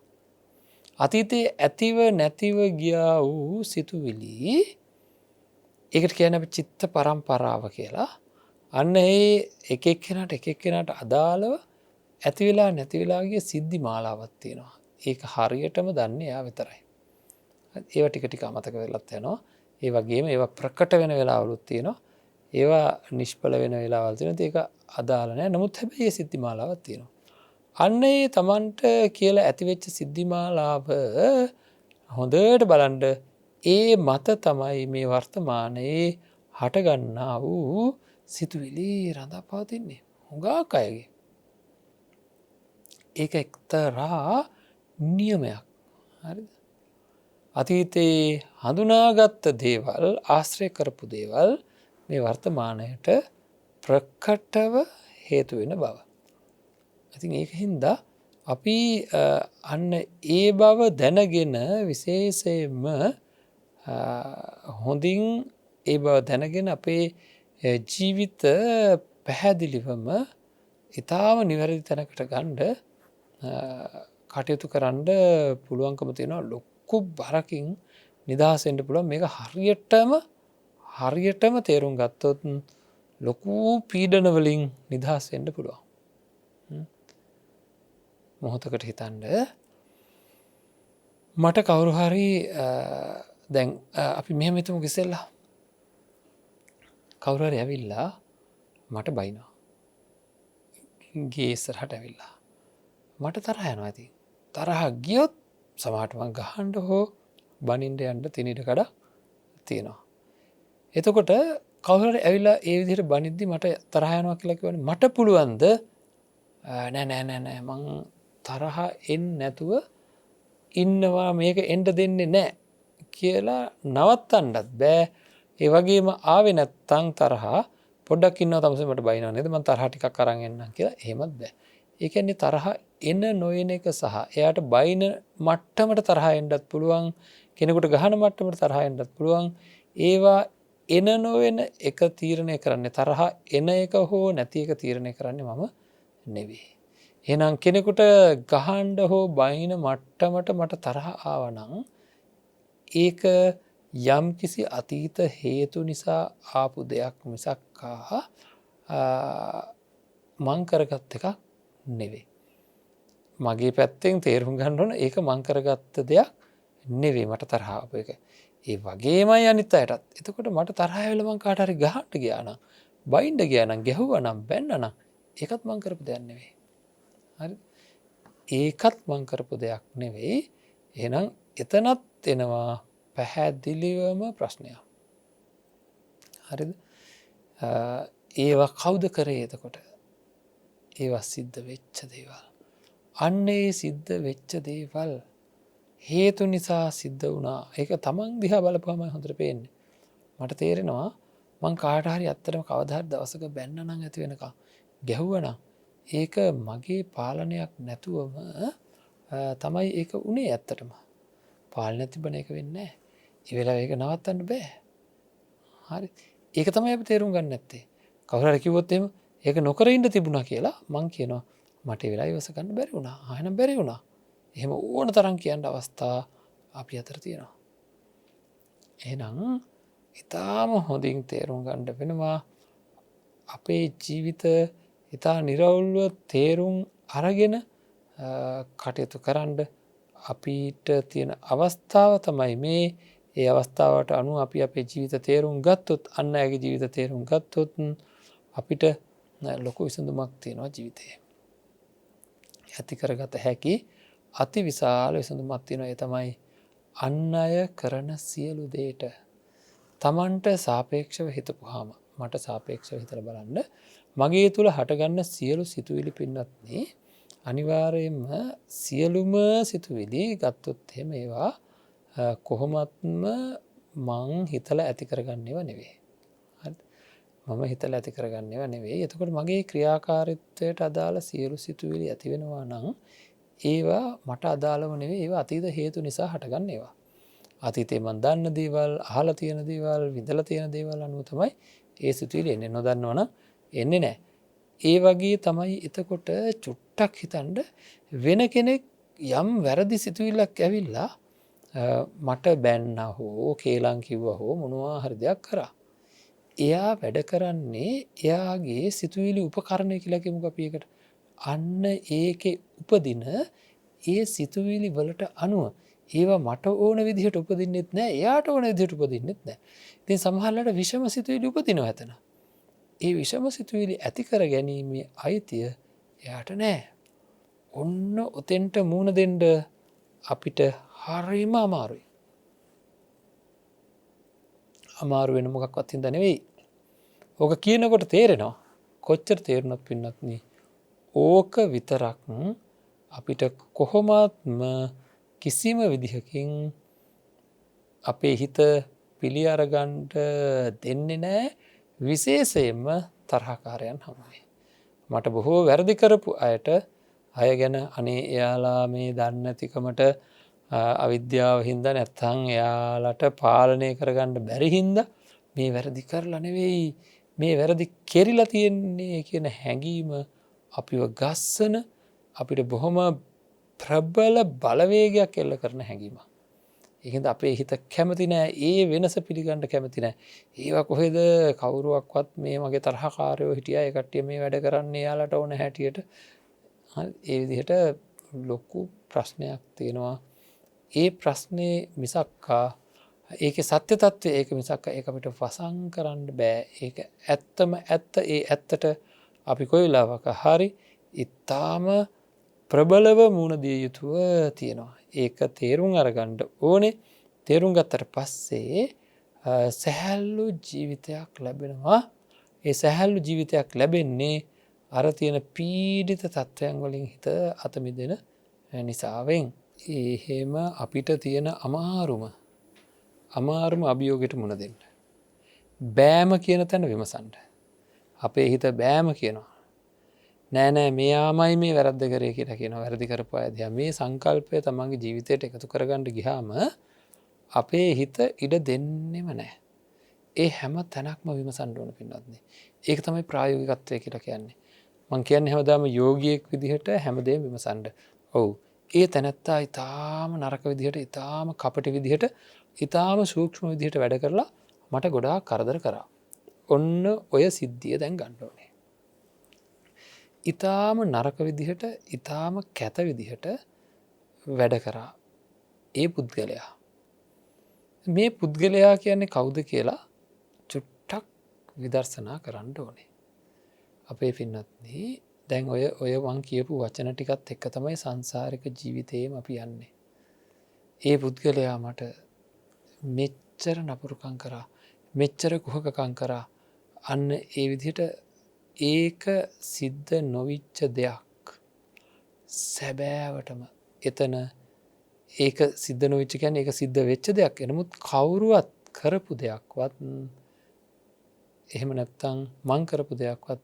අතීතයේ ඇතිව නැතිව ගියා වූ සිතුවිලි ඒකට කියන්නේ අපි චිත්ත පරම්පරාව කියලා. අන්න ඒ එක එක්කෙනාට අදාළව ඇති වෙලා නැති වෙලා ගිය සිද්ධි මාලාවක් තියෙනවා. ඒක හරියටම දන්නේ එයා විතරයි. ඒවා ටික ටික අමතක වෙලත් යනවා. ඒ වගේම ඒවා ප්‍රකට වෙන වෙලාවලුත් තියෙනවා. ඒවා නිෂ්ඵල වෙන වෙලාවල් තියෙනවා. ඒක අදාළ නැහැ. නමුත් හැබැයි ඒ සිද්ධි මාලාවක් තියෙනවා. අන්න ඒ Tamanට කියලා ඇතිවෙච්ච සිද්ධි මාලාව හොඳට බලන්න. ඒ මත තමයි මේ වර්තමානයේ හටගන්නා වූ සිතුවිලි රඳා පවතින්නේ. හුඟක් අයගේ. ඒක එක්තරා නියමයක්. හරිද? අතීතයේ හඳුනාගත්ත දේවල්, ආශ්‍රය කරපු දේවල් මේ වර්තමානයට ප්‍රකටව හේතු වෙන බව. ඉතින් ඒක හින්දා අපි අන්න ඒ බව දැනගෙන විශේෂයෙන්ම හොඳින් ඒ බව දැනගෙන අපේ ජීවිත පැහැදිලිවම ඊටාම නිවැරදි තැනකට ගන්න කටයුතු කරන්න පුළුවන්කම තියෙනවා. ලොකු බරකින් නිදහස් වෙන්න පුළුවන්. මේක හරියටම තේරුම් ගත්තොත් ලොකු පීඩන වලින් නිදහස් වෙන්න පුළුවන්. මොහොතකට හිතන්න මට කවුරු හරි දැන් අපි මෙහෙම හිතමු ඉස්සෙල්ලා කවුරු හරි ඇවිල්ලා මට බයිනවා. ගේ ඉස්සරහට ඇවිල්ලා මට තරහ යනවා. ඉතින් තරහ ගියොත් සමහරට මං ගහන්න හෝ බනින්න යන්න තිනිට කඩ තියෙනවා. එතකොට කවුරු හරි ඇවිල්ලා ඒ විදිහට බනිද්දි මට තරහ යනවා කියලා කිව්වනේ මට පුළුවන්ද නෑ මං තරහ එන්නේ නැතුව ඉන්නවා මේක එන්න දෙන්නේ නෑ කියලා නවත්තන්නත් බෑ. ඒ වගේම ආවේ නැත්තම් තරහ පොඩ්ඩක් ඉන්නවා තමයි මට බයිනවා නේද මං තරහ ටිකක් අරන් එන්නම් කියලා එහෙමත් බෑ. ඒ කියන්නේ තරහ එන නොයන එක සහ එයාට බයින මට්ටමට තරහ එන්නත් පුළුවන්, කෙනෙකුට ගහන මට්ටමට තරහ එන්නත් පුළුවන්. ඒවා එන නොවන එක තීරණය කරන්නේ තරහ එන එක හෝ නැති එක තීරණය කරන්නේ මම නෙවෙයි. එහෙනම් කෙනෙකුට ගහන්න හෝ බයින මට්ටමට මට තරහ ආවනම් ඒක යම් කිසි අතීත හේතු නිසා ආපු දෙයක් මිසක්කා මං කරගත් එකක් නෙවෙයි. මගේ පැත්තෙන් තේරුම් ගන්න ඕන ඒක මං කරගත්ත දෙයක් නෙවෙයි මට තරහ ආපු එක. ඒ වගේමයි අනිත් අයටත්. එතකොට මට තරහ වෙලා මං කාට හරි ගහන්න ගියා නම් බයින්ඩ ගියා නම් ගැහුවා නම් බැන්න නම් ඒකත් මං කරපු දෙයක් නෙවෙයි. හරි? ඒකත් මං කරපු දෙයක් නෙවෙයි. එහෙනම් එතනත් එනවා පැහැදිලිවම ප්‍රශ්නයක්. හරිද? ඒවා කවුද කරේ එතකොට? ඒවා සිද්ධ වෙච්ච දේවල්. අන්න ඒ සිද්ධ වෙච්ච දේවල් හේතු නිසා සිද්ධ වුණා. ඒක තමන් දිහා බලපුවම හොඳට පේන්නේ. මට තේරෙනවා මං කාට හරි ඇත්තටම කවදා හරි දවසක බැන්න නම් ඇති වෙනකම් ගැහුවනම් ඒක මගේ පාලනයක් නැතුවම තමයි ඒක උනේ ඇත්තටම. පාලනයක් තිබ්බම ඒක වෙන්නේ නැහැ. ඒ වෙලාව ඒක නවත්තන්න බෑ. හරි. ඒක තමයි අපි තේරුම් ගන්න නැත්තේ. කවුරු හරි කිව්වොත් එහෙම ඒක නොකර ඉන්න තිබුණා කියලා මං කියනවා මට ඒ වෙලාව ඉවස ගන්න බැරි වුණා. ආයෙනම් බැරි වුණා. එහෙම ඕන තරම් කියන්න අවස්ථා අපි අතර තියෙනවා. එහෙනම් ඉතාම හොඳින් තේරුම් ගන්න වෙනවා අපේ ජීවිත ඉතා නිරවුල්ව තේරුම් අරගෙන කටයුතු කරන්න අපිට තියෙන අවස්ථාව තමයි මේ. ඒ අවස්ථාවට අනුව අපි අපේ ජීවිත තේරුම් ගත්තොත් අන්න අයගේ ජීවිත තේරුම් ගත්තොත් අපිට ලොකු විසඳුමක් තියෙනවා ජීවිතේ. ඇති කරගත හැකි අති විශාල විසඳුමක් තියෙනවා. ඒ තමයි අන් අය කරන සියලු දේට තමන්ට සාපේක්ෂව හිතපුවාම මට සාපේක්ෂව හිතලා බලන්න මගේ තුල හටගන්න සියලු සිතුවිලි පින්නත්නේ අනිවාර්යයෙන්ම සියලුම සිතුවිලි ගත්තොත් එහෙම ඒවා කොහොමත්ම මං හිතලා ඇති කරගන්නේව නෙවෙයි. හරිද? මම හිතලා ඇති කරගන්නේව නෙවෙයි. එතකොට මගේ ක්‍රියාකාරීත්වයට අදාළ සියලු සිතුවිලි ඇති වෙනවා නම් ඒවා මට අදාළව නෙවෙයි. ඒවා අතීත හේතු නිසා හටගන්න ඒවා. අතීතේ මන් දන්න දේවල්, අහලා තියෙන දේවල්, විඳලා තියෙන දේවල් අනුව තමයි ඒ සිතුවිලි එන්නේ. නොදන්නවනම් එන්නේ නැහැ. ඒ වගේ තමයි එතකොට චුට්ටක් හිතන්න වෙන කෙනෙක් යම් වැරදි සිතුවිල්ලක් ඇවිල්ලා මට බැන්න හෝ කේලම් කිව්වා හෝ මොනවා හරි දෙයක් කරා. එයා වැඩ කරන්නේ එයාගේ සිතුවිලි උපකරණය කියලා කියමුකෝ අපි ඒකට. අන්න ඒකේ උපදින ඒ සිතුවිලි වලට අනුව ඒවා මට ඕන විදිහට උපදින්නෙත් නැහැ, එයාට ඕන විදිහට උපදින්නෙත් නැහැ. ඉතින් සමහරවිට විෂම සිතුවිලි උපදිනවා එතන. ඒ විෂම සිතුවිලි ඇති කර ගැනීමේ අයිතිය එයාට නැහැ. ඔන්න ඔතෙන්ට මූණ දෙන්න අපිට හරිම අමාරුයි. අමාරු වෙන මොකක්වත් හින්දා නෙවෙයි. ඕක කියනකොට තේරෙනවා. කොච්චර තේරුණත් පින්නත් නේ. ඕක විතරක් අපිට කොහොමත්ම කිසිම විදිහකින් අපේ හිත පිළි අරගන්න දෙන්නේ නැහැ. විශේෂයෙන්ම තරහකාරයන් හමුවේ. මට බොහෝ වැරදි කරපු අයට අය ගැන අනේ එයාලා මේ දන්නේ නැතිකමට අවිද්‍යාව හින්දා නැත්නම් එයාලට පාලනය කරගන්න බැරි හින්දා මේ වැරදි කරලා නෙවෙයි මේ වැරදි කෙරිලා තියෙන්නේ කියන හැඟීම අපිව ගස්සන අපිට බොහොම ප්‍රබල බලවේගයක් එල්ල කරන හැඟීමක්. ඒකෙන්ද අපේ හිත කැමති නෑ ඒ වෙනස පිළිගන්න කැමති නෑ. ඒවා කොහෙද කවුරුවක්වත් මේ මගේ තරහකාරයෝ හිටියා ඒ කට්ටිය මේ වැඩ කරන්නේ යාලට ඕන හැටියට. ඒ විදිහට ලොකු ප්‍රශ්නයක් තියෙනවා. ඒ ප්‍රශ්නේ මිසක්කා ඒකේ සත්‍ය తත්වය ඒක මිසක්කා ඒක අපිට වසන් කරන්න බෑ. ඒක ඇත්තම ඇත්ත. ඒ ඇත්තට අපි කොයි වෙලාවක හරි ඊටාම ප්‍රබලව මුණ දිය යුතුව තියෙනවා. ඒක තේරුම් අරගන්න ඕනේ. තේරුම් ගත්තට පස්සේ සැහැල්ලු ජීවිතයක් ලැබෙනවා. ඒ සැහැල්ලු ජීවිතයක් ලැබෙන්නේ අර තියෙන පීඩිත තත්ත්වයන් වලින් හිත අත මිදෙන නිසාවෙන්. එහෙම අපිට තියෙන අමාරුම අභියෝගයට මුණ දෙන්න. බෑම කියන තැන විමසන්න. අපේ හිත බෑම කියනවා. නෑ මෙයාමයි මේ වැරද්ද කරේ කියලා කියනවා. වැරදි කරපු අය දිහා මේ සංකල්පය තමන්ගේ ජීවිතයට එකතු කරගන්න ගියාම අපේ හිත ඉඩ දෙන්නෙම නෑ. ඒ හැම තැනක්ම විමසන්න ඕන පින්වත්නි. ඒක තමයි ප්‍රායෝගිකත්වය කියලා කියන්නේ. මං කියන්නේ හැමදාම යෝගියෙක් විදිහට හැමදේම විමසන්න. ඔව්. ඒ තැනැත්තා ඊටාම නරක විදිහට, ඊටාම කපටි විදිහට, ඊටාම සූක්ෂම විදිහට වැඩ කරලා මට ගොඩාක් කරදර කරා. ඔන්න ඔය සිද්ධිය දැන් ගන්න ඕනේ. ඊටාම නරක විදිහට, ඊටාම කැත විදිහට වැඩ කරා ඒ පුද්ගලයා. මේ පුද්ගලයා කියන්නේ කවුද කියලා චුට්ටක් විදර්ශනා කරන්න ඕනේ. අපේ පින්නත්නි දැන් ඔය වන් කියපු වචන ටිකත් එක්ක තමයි සංසාරික ජීවිතයේම අපි යන්නේ. ඒ පුද්ගලයා මට මෙච්චර නපුරුකං කරා මෙච්චර කුහකකං කරා අන්න ඒ විදිහට ඒක සිද්ධ නොවිච්ච දෙයක් සැබෑවටම එතන ඒක සිද්ධ නොවිච්ච ගැන ඒක සිද්ධ වෙච්ච දෙයක් එනමුත් කවුරුවත් කරපු දෙයක්වත් එහෙම නැත්තං මං කරපු දෙයක්වත්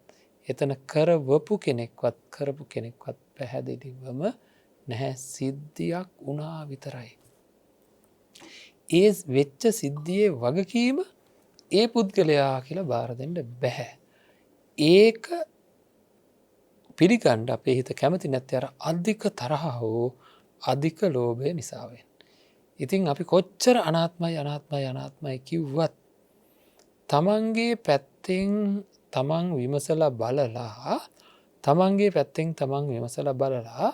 එතන කරවපු කෙනෙක්වත් පැහැදිලිවම නැහැ සිද්ධියක් වුණා විතරයි. ඒ වෙච්ච සිද්ධියේ වගකීම ඒ පුද්ගලයා කියලා බාරදෙන්ට බැහැ. ඒක පිළිගණ්ඩ අපේ හිත කැමති නැති අර අධික තරහ හෝ අධික ලෝභය නිසාවෙන්. ඉතින් අපි කොච්චර අනාත්මයි කිව්වත් තමන්ගේ පැත්තෙන් තමන් විමසල බලලා තමන්ගේ පැත්තෙන් තමන් විමසල බලලා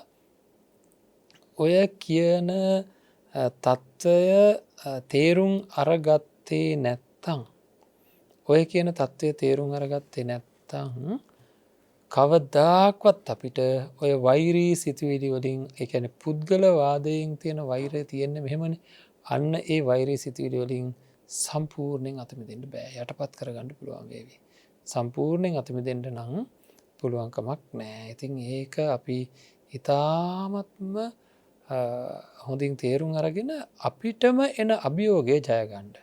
ඔය කියන තත්ත්වය තේරුම් අරගත්තේ නැත්තං ඔය කියන තත්ත්වය තේරුම් අරගත්තේ නැත්තං කවදාක්වත් අපිට ඔය වෛරී සිතුවිලි වලින් එකන පුද්ගලවාදයෙන් තියෙන වෛරය තියෙන්නේ මෙහෙමනි අන්න ඒ වෛරී සිතුවිලි වලින් සම්පූර්ණයෙන් අතමිදෙන්ට බෑ යටපත් කරගන්න පුළුවන් වේවි. සම්පූර්ණයෙන් අතමිදෙන්ට නං පුළුවන්කමක් නෑ. ඉතින් ඒක අපි ඉතාමත්ම හොඳින් තේරුම් අරගෙන අපිටම එන අභියෝගය ජයගණ්ඩ.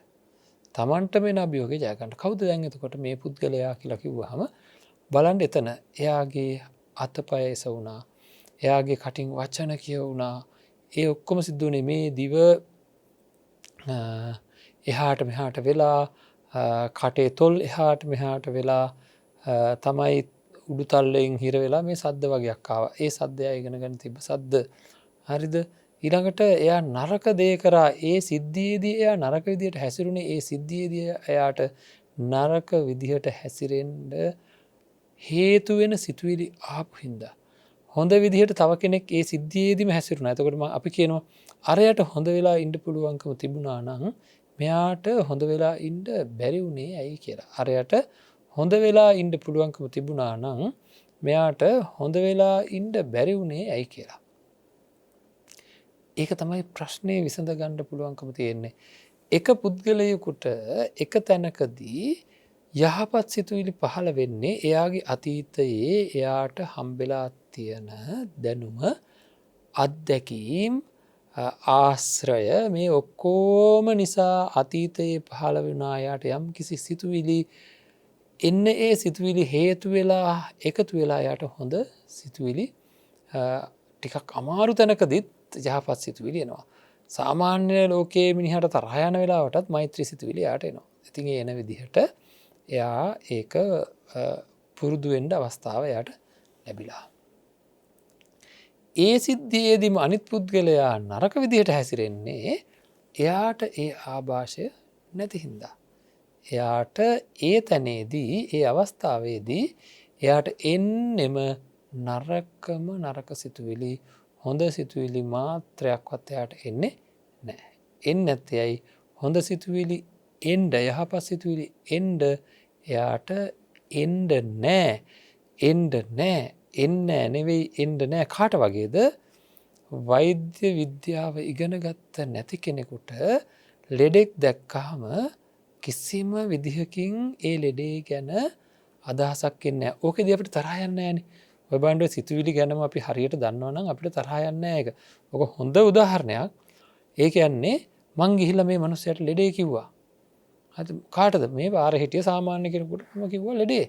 තමන්ට මෙන අභියෝග ජයගන්නට කවුද දැන්ගතකොට මේ පුද්ගලයා කියලා කිව්වහම බලන්ඩ එතන එයාගේ අතපය එස වුණා එයාගේ කටින් වචන කිය වුණා ඒ ඔක්කොම සිද්ධුවනේ මේ දිව එහාට මෙහාට වෙලා කටේ තොල් එහාට මෙහාට වෙලා තමයි උඩුතල්ලයෙන් හිර වෙලා මේ සද්ධ වගේක්කාව ඒ සද්ධය ඉගෙන ගන්න තිබ සද්ද හරිද ඊළඟට එයා නරක දේ කරා ඒ සිද්ධියේදී එයා නරක විදියට හැසිරුණේ ඒ සිද්ධියේදී එයාට නරක විදිහට හැසිරෙන්ඩ හේතුවෙන සිතුවිලි ආපු හින්දා. හොඳ විදිහට තව කෙනෙක් ඒ සිද්ධියේදීම හැසිරුණ ඇතකොටම අපි කියනවා අරයට හොඳ වෙලා ඉන්ඩ පුළුවන්කම තිබුණා නං මෙයාට හොඳ වෙලා ඉන්ඩ බැරිවුණේ ඇයි කියලා. අරයට හොඳ වෙලා ඉන්ඩ පුළුවන්කම තිබුණා නං මෙයාට හොඳ වෙලා ඉන්ඩ බැරිවුණේ ඇයි කියලා. ඒක තමයි ප්‍රශ්නය විසඳ ගණ්ඩ පුළුවන්කම තියෙන්නේ. එක පුද්ගලයකුට එක තැනකදී යහපත් සිතුවිලි පහළ වෙන්නේ එයාගේ අතීතයේ එයාට හම්බෙලා තියෙන දැනුම අත්දැකීම් ආශ්‍රය මේ ඔක්කෝම නිසා අතීතයේ පහළ වනායාට යම් කිසි සිතුවිලි එන්න ඒ සිතුවිලි හේතු වෙලා එකතු වෙලා යට හොඳ සිතුවිලි ටිකක් අමාරු තැනකදිත් යහපත් සිතුවිලි එනවා. සාමාන්‍ය ලෝකයේ මිනිහට තරහයන වෙලාවටත් මෛත්‍රී සිතුවිලි යාට එනවා. ඉතින් එන විදිහට එයා ඒක පුරුදුුවෙන්ඩ අවස්ථාව යට ලැබිලා. ඒ සිද්ධියේදීම අනිත් පුද්ගලයා නරක විදිහට හැසිරෙන්නේ එයාට ඒ ආභාෂය නැතිහින්දා. එයාට ඒ තැනේදී ඒ අවස්ථාවේදී එයාට එන්නෙම නරකම නරක සිතුවිලි හොඳ සිතුවිලි මාත්‍රයක්වත් එයාට එන්නේ නෑ. එන්න ඇත්තයයි හොඳ සිතුවිලි එන්ඩ යහපත් සිතුවිලි එන්ඩ එයාට එන්ඩ නෑ එන්ඩ නෑ එන්න නෙවෙයි එන්ඩ නෑ කාට වගේද වෛද්‍ය විද්‍යාව ඉගෙන ගත්ත නැති කෙනෙකුට ලෙඩෙක් දැක්කාම කිසිම විදිහකින් ඒ ලෙඩේ ගැන අදහසක් එන්න ඕකෙද අපට තරහයන්න ෑන ඔබන්ඩ සිතුවිලි ගැනම අපි හරියට දන්නවනම් අපිට තරහයන්න එක ඕක හොඳ උදාහරණයක් ඒක යන්නේ මං ගිහිල්ල මේ මනුස්සයට ලෙඩේ කිව්වා කාටද මේ බාර හිටිය සාමාන්‍ය කෙනෙකුටම කිව්වා ලෙඩේ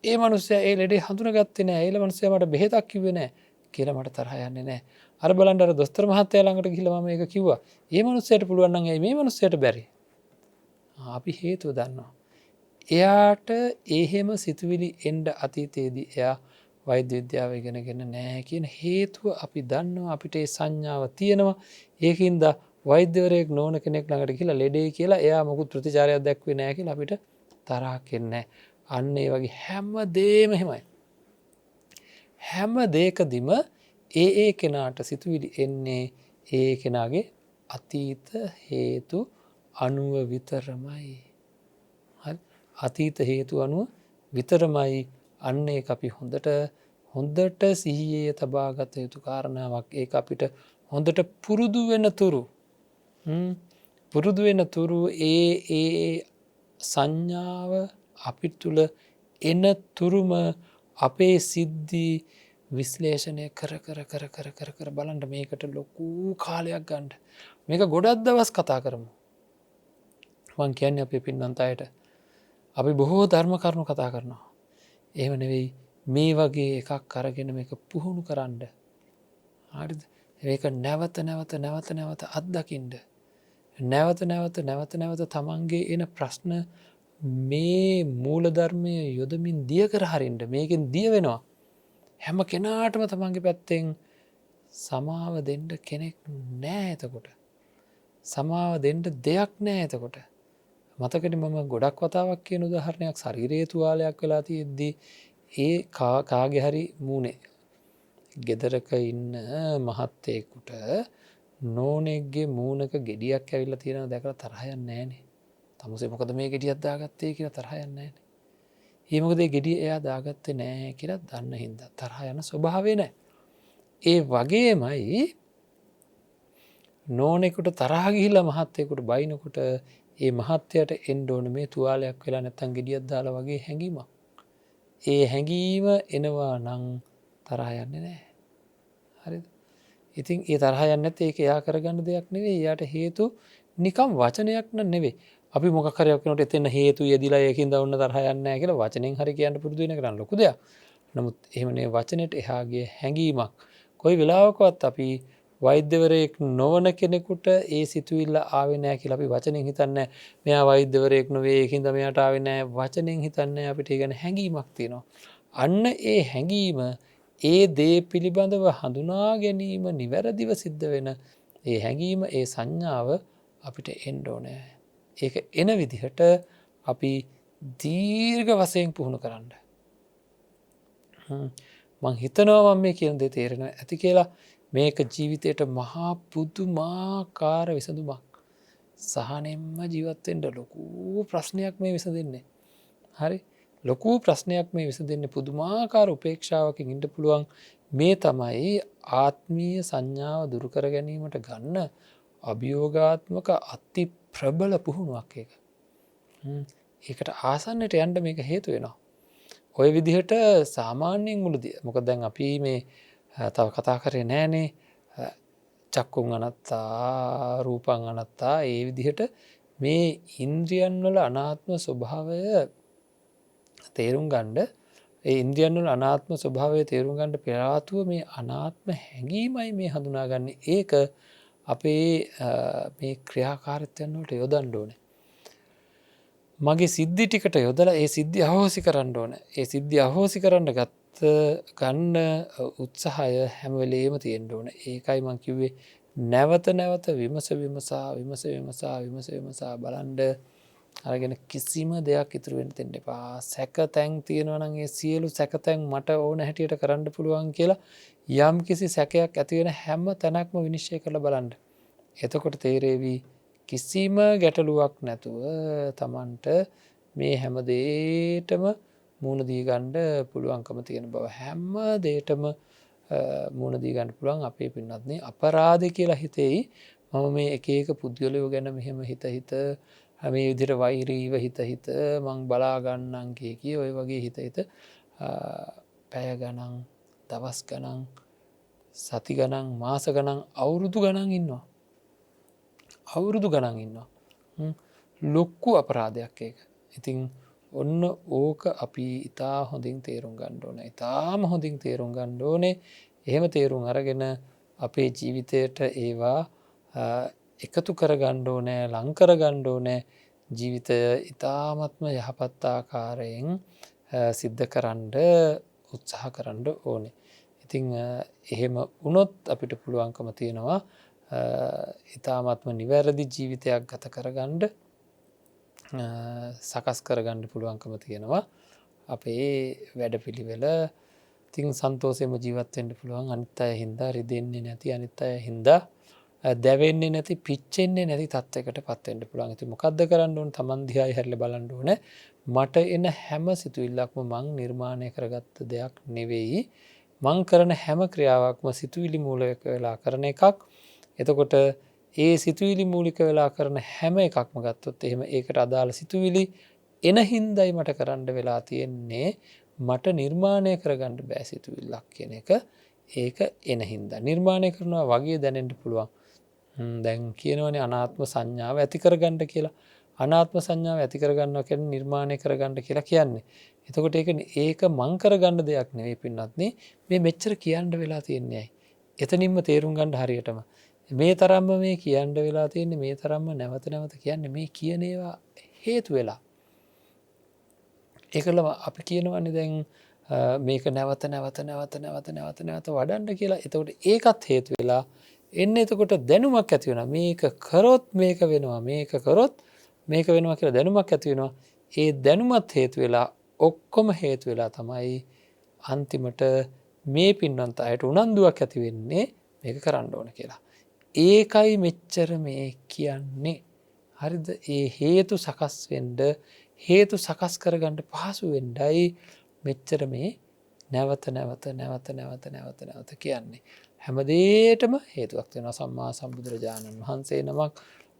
ඒ මනුස්සය ඒ ලෙඩේ හඳුනගත්තේ නෑ ඒල මනුස්සය මට බෙහෙතක් කිව්වේ නෑ කියලා මට තරහ යන්නේ නෑ අර බලන්ට දොස්තර මහත්තයා ළඟට ගිහලා මම ඒක කිව්වා ඒ මනුස්සයට පුළුවන් නම් ඇයි මේ මනුස්සයට බැරි අපි හේතුව දන්නවා එයාට එහෙම සිතුවිලි එන්ඩ අතීතයේදී එයා වෛද්‍ය විද්‍යාව ඉගෙනගෙන නෑ කියන හේතුව අපි දන්නවා අපිට ඒ සංඥාව තියෙනවා ඒකින්ද වෛද්‍යවරයෙක් නෝන කෙනෙක් ළඟට කියලා ලෙඩේ කියලා එයා මොකුත් ප්‍රතිචාරයක් දැක්වේ නෑ කියලා අපිට තරහ කෙන්නෑ අන්න ඒ වගේ හැම දේම හෙමයි. හැම දේකදිම ඒ කෙනාට සිතුවිලි එන්නේ ඒ කෙනාගේ අතීත හේතු අනුව විතරමයි. අතීත හේතු අනුව විතරමයි. අන්න ඒක අපි හොඳට සිහියේ තබාගත යුතු කාරණාවක්. ඒ අපිට හොඳට පුරුදු වෙන තුරු ඒ සංඥාව අපි තුළ එන තුරුම අපේ සිද්ධී විශ්ලේෂණය කර බලන්ට මේකට ලොකූ කාලයක් ගණ්ඩ. මේක ගොඩක් දවස් කතා කරමු. වන් කියන්න අපේ පින්නන්ත අයට අපි බොහෝ ධර්ම කරුණු කතා කරනවා. ඒව නෙවෙයි මේ වගේ එකක් කරගෙන මේක පුහුණු කරන්න. හරිද? ඒක නැවත අත්දකින්ට. නැවත තමන්ගේ එන ප්‍රශ්න මේ මූලධර්මය යොදමින් දිය කර හරින්ට මේකෙන් දිය වෙනවා. හැම කෙනාටම තමන්ගේ පැත්තෙන් සමාව දෙන්ඩ කෙනෙක් නෑ එතකොට. සමාව දෙන්ඩ දෙයක් නෑ එතකොට. මතකට මම ගොඩක් වතාවක් කියන උදාහරණයක් ශරීරයේ තුවාලයක් වෙලා තියෙද්දී ඒ කාගෙහරි මූුණේ ගෙදරක ඉන්න මහත්තයෙකුට නෝනෙක්ගේ මූුණක ගෙඩියක් ඇවිල්ල තියෙන දැකලා තරහයන්න නෑනේ. තමුසේ මොකද මේ ගෙඩියත් දාගත්තේ කියලා තරහයන්න නෑන. ඒමකදේ ගෙඩිය එයා දාගත්තේ නෑ කියලත් දන්න හින්ද තරහ යන ස්වභාවේ නෑ. ඒ වගේමයි නෝනෙකුට තරහගිහිල්ල මහත්තයකුට බයිනකුට ඒ මහත්තයට එන්ඩෝන මේ තුවාලයක් වෙලා නැත්තන් ගෙඩියත් දාල වගේ හැඟීමක්. ඒ හැඟීම එනවා නං තරහයන්න නෑ. හරි. ඉතින් ඒ තරහයන්න ඒක එයා කරගන්න දෙයක් නෙවේ යායට හේතු නිකම් වචනයක් නෙවේ. අපි මොකරයක්නට එතන හේතු යෙදිලා ඒකින් දවන්න තරහයන්න කියලා වචනෙන් හරි කියන්න පුරදුවන කරන්න ලොකුද. නමුත් එහෙමනේ වචනයට එහාගේ හැඟීමක්. කොයි වෙලාවකවත් අපි වෛද්‍යවරයෙක් නොවන කෙනෙකුට ඒ සිතුවිල්ල ආවෙනෑ කියලා අපි වචනෙන් හිතන්න මෙයා වෛද්‍යවරයෙක් නොවේ ඒකින්ද මෙයාට ආවෙනෑ වචනෙන් හිතන්න අපිට ගැන හැඟීමක් තියෙනවා. අන්න ඒ හැඟීම ඒ දේ පිළිබඳව හඳුනා ගැනීම නිවැරදිව සිද්ධ වෙන ඒ හැඟීම ඒ සංඥාව අපිට එන්ඩෝනෑ. ඒක එන විදිහට අපි දීර්ඝ වසයෙන් පුහුණු කරන්න. මං හිතනවා මේ කියන දේ තේරෙන ඇති කියලා මේක ජීවිතයට මහා පුදුමාකාර විසඳුමක්. සහනෙන්ම ජීවත්තෙන්ට ලොකූ ප්‍රශ්නයක් මේ විස දෙන්නේ. හරි ලොකූ ප්‍රශ්නයක් මේ විස දෙන්න පුදුමාකාර උපේක්ෂාවකින් ඉට පුළුවන් මේ තමයි ආත්මීය සංඥාව දුරුකර ගැනීමට ගන්න අභියෝගාත්මක අති ප්‍රබල පුහුණුවක් එක. ඒකට ආසන්නට යන්ඩ මේක හේතු වෙනවා. ඔය විදිහට සාමාන්‍යයෙන් මුලදී මොක දැන් අපි මේ තව කතා කරේ නෑනේ චක්කුන් අනත්තා රූපන් අනත්තා ඒ විදිහට මේ ඉන්ද්‍රියන්වල අනාත්ම ස්වභාවය තේරුම් ගණ්ඩ ඒ ඉන්ද්‍රියන්වල අනාත්ම ස්වභාවය තේරුම් ගණ්ඩ පෙරාතුව මේ අනාත්ම හැඟීමයි මේ හඳුනාගන්නේ ඒක අපේ මේ ක්‍රියාකාරිත්‍යයන්වලට යොදන්න ඕනේ. මගේ සිද්ධි ටිකට යොදලා ඒ සිද්ධි අහෝසි කරන්න ඕන. ඒ සිද්ධි අහෝසි කරන්න ගන්න උත්සාහය හැමවෙලේම තියෙන්ට ඕන. ඒකයි මං කිව්වේ නැවත විමසා බලන්ඩ අරගෙන කිසිම දෙයක් ඉතුරුවෙන් දෙන්න එපා. සැක තැන් තියෙනවනගේ සියලු සැකතැන් මට ඕන හැටියට කරන්න පුළුවන් කියලා යම් කිසි සැකයක් ඇතිවෙන හැම තැනක්ම විනිශ්චය කළ බලන්ඩ. එතකොට තේරේවී කිසිම ගැටලුවක් නැතුව තමන්ට මේ හැම දේටම මුණදී ගණ්ඩ පුළුවන්කම තියෙන බව හැම්ම දේටම මුණදී ගණඩ පුළුවන් අපේ පින්නත්න්නේ අපරාධ කියලා හිතෙයි. මම මේ එක පුද්ගලයෝ ගැන මෙහෙම හිත මේ විදිර වෛරීව හිත මං බලාගන්නන්ගේ කිය ඔය වගේ හිත පැය ගණන් දවස් ගණන් සති ගණන් මාස ගණන් අවුරුදු ගණන් ඉන්නවා. අවුරුදු ගණන් ඉන්නවා. ලොක්කු අපරාධයක් ඒක. ඉතිං ඔන්න ඕක අපි ඉතා හොඳින් තේරුම් ගණ්ඩෝන ඉතාම හොඳින් තේරුම් ගණ්ඩෝනේ එහෙම තේරුම් අරගෙන අපේ ජීවිතයට ඒවා එකතු කර ගණ්ඩෝනෑ ලංකර ගණ්ඩෝනෑ ජීවිතය ඉතාමත්ම යහපත්තාකාරයෙන් සිද්ධ කරන්ඩ උත්සාහ කරන්න ඕනේ. ඉතිං එහෙම උනොත් අපිට පුළුවන්කම තියෙනවා ඉතාමත්ම නිවැරදි ජීවිතයක් ගත කරගණ්ඩ සකස් කරගණ්ඩ පුළුවන්කම තියෙනවා. අපේ වැඩ පිළිවෙල තිං සන්තෝසයම ජීවත්තෙන්ට පුළුවන් අනිත් අය හින්දා රිදෙන්නේ නැති අනිත් අය හින්දා දැවෙන්නේ නැති පිච්චෙන්නේ නැති තත්වකට පත්වෙන්ට පුළුවන් ඇති මොකක්ද කරන්න ඕන තමන්දිහායි හැරල බලන්ඩුවන මට එන හැම සිතුවිල්ලක්ම මං නිර්මාණය කරගත්ත දෙයක් නෙවෙයි. මං කරන හැම ක්‍රියාවක්ම සිතුවිලි මූලික වෙලා කරන එකක්. එතකොට ඒ සිතුවිලි මූලික වෙලා කරන හැම එකක්ම ගත්තොත් එහෙම ඒකට අදාළ සිතුවිලි එන හින්දයි මට කරන්න වෙලා තියෙන්නේ. මට නිර්මාණය කරගන්න බෑ සිතුවිල්ලක් කියන එක. ඒක එන හින්දා නිර්මාණය කරනවා වගේ දැනෙන්න පුළුවන්. දැන් කියනවනේ අනාත්ම සංඥාව ඇති කරගන්න කියලා. අනාත්ම සංඥාව ඇති කරගන්නවා කියන්නේ නිර්මාණය කරගන්න කියලා කියන්නේ. එතකොට ඒක මං කරගන්න දෙයක් නෙවෙයි පින්වත්නි. මේ මෙච්චර කියන්න වෙලා තියන්නේ ඇයි? එතනින්ම තේරුම් ගන්න හරියටම. මේ තරම්ම මේ කියන්න වෙලා තියෙන්නේ මේ තරම්ම නැවත නැවත කියන්නේ මේ කියන ඒවා හේතු වෙලා. ඒකල අපි කියනවන්නේ දැන් මේක නැවත වඩන්න කියලා. එතකොට ඒකත් හේතු වෙලා එන්න එතකොට දැනුමක් ඇති වෙනවා. මේක කරොත් මේක වෙනවා. මේක කරොත් මේක වෙනවා කියලා දැනුමක් ඇති වෙනවා. ඒ දැනුමත් හේතු වෙලා ඔක්කොම හේතු වෙලා තමයි අන්තිමට මේ පින්වන්ත අයට උනන්දුවක් ඇති වෙන්නේ මේක කරන්න ඕන කියලා. ඒකයි මෙච්චර මේ කියන්නේ. හරිද? ඒ හේතු සකස් වෙන්න හේතු සකස් කරගන්න පහසු වෙන්නයි මෙච්චර මේ නැවත කියන්නේ. හැමදේටම හේතුවක් වෙනවා. සම්මා සම්බුදුරජාණන් වහන්සේ නමක්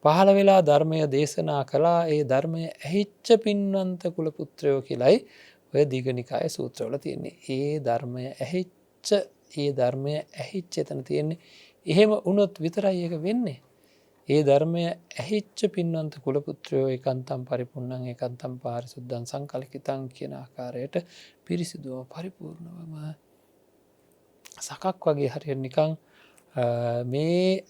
පහළ වෙලා ධර්මය දේශනා කළා. ඒ ධර්මය ඇහිච්ච පින්වන්ත කුල පුත්‍රයෝ කියලයි ඔය දීඝනිකායේ සූත්‍රවල තියෙන්නේ. ඒ ධර්මය ඇහිච්ච එතන තියෙන්නේ. එහෙම වුණොත් විතරයි ඒක වෙන්නේ. ඒ ධර්මය ඇහිච්ච පින්වන්ත කුල පුත්‍රයෝ ඒකාන්තම් පරිපූර්ණං ඒකාන්තම් පාරිසුද්ධං සංකල්පිතං කියන ආකාරයට පිරිසිදුව පරිපූර්ණවම සකක් වගේ හරියට නිකන් මේ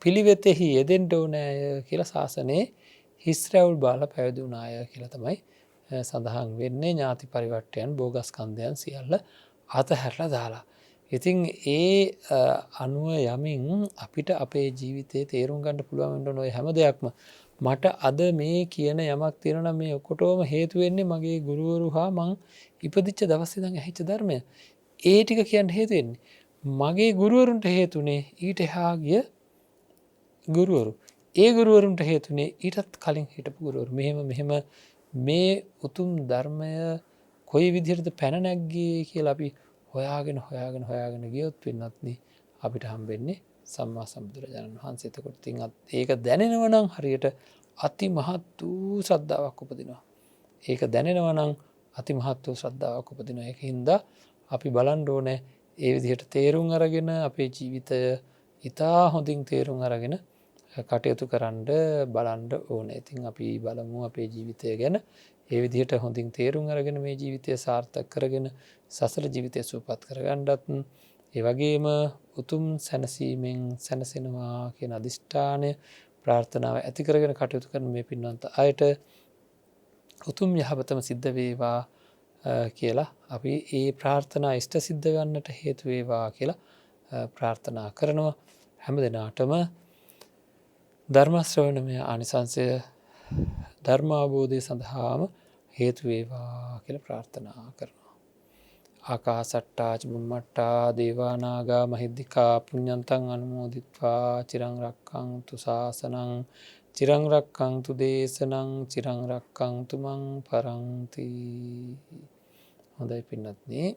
පිළිවෙතෙහි යෙදෙන්න ඕනෑ කියලා ශාසනයේ හිස් රැවුල් බාලා පැවිදුණාය කියලා තමයි සඳහන් වෙන්නේ. ඥාති පරිවර්තයන් භෝගස්කන්ධයන් සියල්ල අතහැරලා දාලා. ඉතින් ඒ අනුව යමින් අපිට අපේ ජීවිතේ තේරුම් ගන්න පුළුවන් වෙන්න ඕන ඔය හැම දෙයක්ම. මට අද මේ කියන යමක් තියෙනවා නම් මේ ඔක්කොටම හේතු වෙන්නේ මගේ ගුරුවරු හා මං ඉපදිච්ච දවස් ඉඳන් ඇහිච්ච ධර්මය. ඒ ටික කියන්න හේතු වෙන්නේ මගේ ගුරුවරුන්ට හේතුනේ ඊට එහා ගිය ගුරුවරු. ඒ ගුරුවරුන්ට හේතුනේ ඊටත් කලින් හිටපු ගුරුවරු. මෙහෙම මේ උතුම් ධර්මය කොයි විදිහටද පැන නැග්ගේ කියලා අපි හොයාගෙන ගියොත් වෙනත්නේ අපිට හම්බෙන්නේ සම්මා සම්බුදුරජාණන් වහන්සේ. එතකොට ඉතින් ඒක දැනෙනවා නම් හරියට අති මහත් වූ ශ්‍රද්ධාවක් උපදිනවා. ඒක දැනෙනවා නම් අති මහත් වූ ශ්‍රද්ධාවක් උපදිනවා. ඒකින්ද අපි බලන්න ඕනේ ඒ විදිහට තේරුම් අරගෙන අපේ ජීවිතය ඉතා හොඳින් තේරුම් අරගෙන කටයුතු කරන්න බලන්න ඕනේ. ඉතින් අපි බලමු අපේ ජීවිතය ගැන ඒ විදිහට හොඳින් තේරුම් අරගෙන මේ ජීවිතය සාර්ථක කරගෙන සසර ජීවිතය සුවපත් කරගන්නත් ඒ වගේම උතුම් සැනසීමෙන් සැනසෙනවා කියන අදිෂ්ඨානය ප්‍රාර්ථනාව ඇති කරගෙන කටයුතු කරන මේ පින්වන්ත අයට උතුම් යහපතම සිද්ධ වේවා කියලා අපි ඒ ප්‍රාර්ථනා ඉෂ්ට සිද්ධ ගන්නට හේතු වේවා කියලා ප්‍රාර්ථනා කරනවා. හැම දිනාටම ධර්ම ශ්‍රවණමය ආනිසංසය ධර්ම අවබෝධය සඳහාම හේතු වේවා කියලා ප්‍රාර්ථනා කරනවා. ආකාසට්ටා චුම්මට්ටා දේවා නාග මහිද්దికා පුඤ්ඤන්තං අනුමෝදිත්වා චිරං රක්ඛන්තු ශාසනං චිරං රක්ඛන්තු දේශනං චිරං රක්ඛන්තු මං පරන්ති. හොඳයි පින්වත්නි,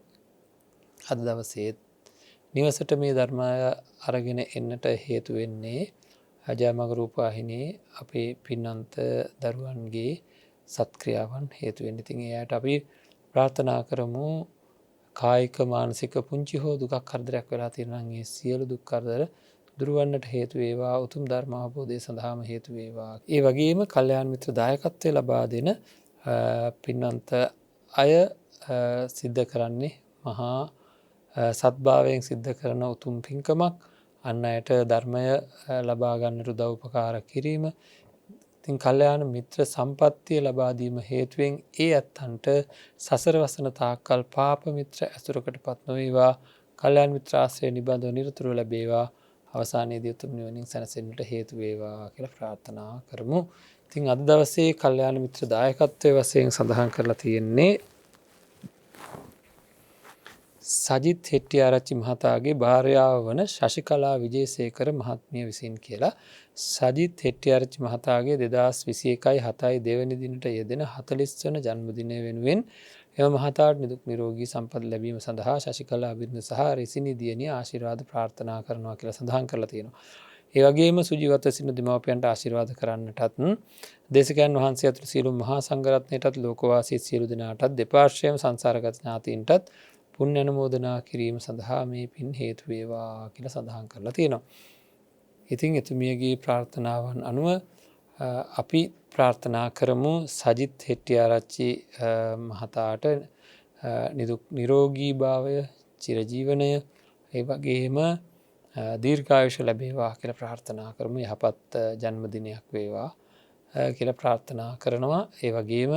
අද දවසේ නිවසට මේ ධර්මය අරගෙන එන්නට හේතු වෙන්නේ ජයමග රූපවාහිනියේ අපේ පින්නන්ත දරුවන්ගේ සත්ක්‍රියාවන් හේතු වෙන්න. ඉතින් එයාට අපි ප්‍රාර්ථනා කරමු කායික මානසික පුංචි හෝ දුකක් කරදරයක් වෙලා තියෙනවා නම් ඒ සියලු දුක් කරදර දුරවන්නට හේතු වේවා. උතුම් ධර්ම අවබෝධය සඳහාම හේතු වේවා. ඒ වගේම කල්යාණ මිත්‍ර දායකත්වය ලබා දෙන පින්නන්ත අය සිද්ධ කරන්නේ මහා සත්භාවයෙන් සිද්ධ කරන උතුම් පින්කමක්. අන්න අයට ධර්මය ලබා ගන්නට උදව් උපකාර කිරීම. ඉතින් කල්යාණ මිත්‍ර සම්පත්තිය ලබා දීම හේතුවෙන් ඒ ඇත්තන්ට සසර වසන තාක්කල් පාප මිත්‍ර ඇසුරකටපත් නොවේවා. කල්යාණ මිත්‍ර ආශ්‍රය නිබඳව නිරතුරුව ලැබේවා. අවසානයේදී උතුම් නිවනින් සැනසෙන්නට හේතු වේවා කියලා ප්‍රාර්ථනා කරමු. ඉතින් අද දවසේ කල්යාණ මිත්‍ර දායකත්වයේ වශයෙන් සඳහන් කරලා තියෙන්නේ සජිත් හෙට්ටිආරච්චි මහතාගේ භාර්යාව වන ශෂිකලා විජේසේකර මහත්මිය විසින් කියලා. සජිත් හෙට්ටිආරච්චි මහතාගේ 2021 දෙවැනි දිනට යෙදෙන 40 වන ජන්මදිනය වෙනුවෙන් එම මහතාට නිදුක් නිරෝගී සම්පත් ලැබීම සඳහා ශෂිකලා බිරිඳ සහ රිසිනි දියණිය ආශිර්වාද ප්‍රාර්ථනා කරනවා කියලා සඳහන් කරලා තියෙනවා. ඒ වගේම සුජීවත්ව සිටින දෙමාපියන්ට ආශිර්වාද කරන්නටත් දේශකයන් වහන්සේ ඇතුළු සියලු මහා සංඝරත්නයටත් ලෝකවාසී සියලු දෙනාටත් දෙපාර්ශ්වයේම සංසාරගත ඥාතීන්ටත් පුණ්‍ය අනුමෝදනා කිරීම සඳහා මේ පින් හේතු වේවා කියලා සඳහන් කරලා තියෙනවා. ඉතින් එතුමියගේ ප්‍රාර්ථනාවන් අනුව අපි ප්‍රාර්ථනා කරමු සජිත් හෙට්ටිආරච්චි මහතාට නිදුක් නිරෝගී භාවය, චිරජීවනය, ඒ වගේම දීර්ඝායුෂ ලැබේවා කියලා ප්‍රාර්ථනා කරමු. යහපත් ජන්මදිනයක් වේවා කියලා ප්‍රාර්ථනා කරනවා. ඒ වගේම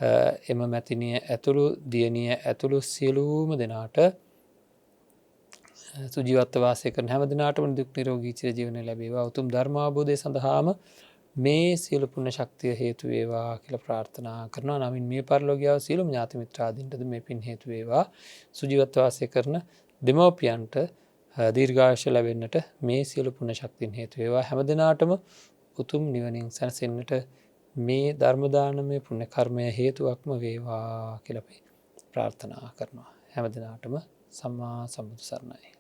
එම මැතිනිය ඇතුළු දියණිය ඇතුළු සියලුම දෙනාට සුජීවත්ව වාසය කරන හැම දිනාටම නිදුක් නිරෝගී චිරජීවනය ලැබේවා. උතුම් ධර්මාභෝධය සඳහාම මේ සියලු පුණ්‍ය ශක්තිය හේතු වේවා කියලා ප්‍රාර්ථනා කරනවා. නමින් මේ පරලෝකීය සියලුම ඥාති මිත්‍රාදීන්ටද මේ පින් හේතු වේවා. සුජීවත්ව වාසය කරන දෙමව්පියන්ට දීර්ඝායුෂ ලැබෙන්නට මේ සියලු පුණ්‍ය ශක්තියන් හේතු වේවා. හැම දිනාටම උතුම් නිවනින් සැනසෙන්නට මේ ධර්ම දානමය පුණ්‍ය කර්මය හේතුවක්ම වේවා කියලා අපි ප්‍රාර්ථනා කරනවා. හැම දිනාටම සම්මා සම්බුදු සරණයි.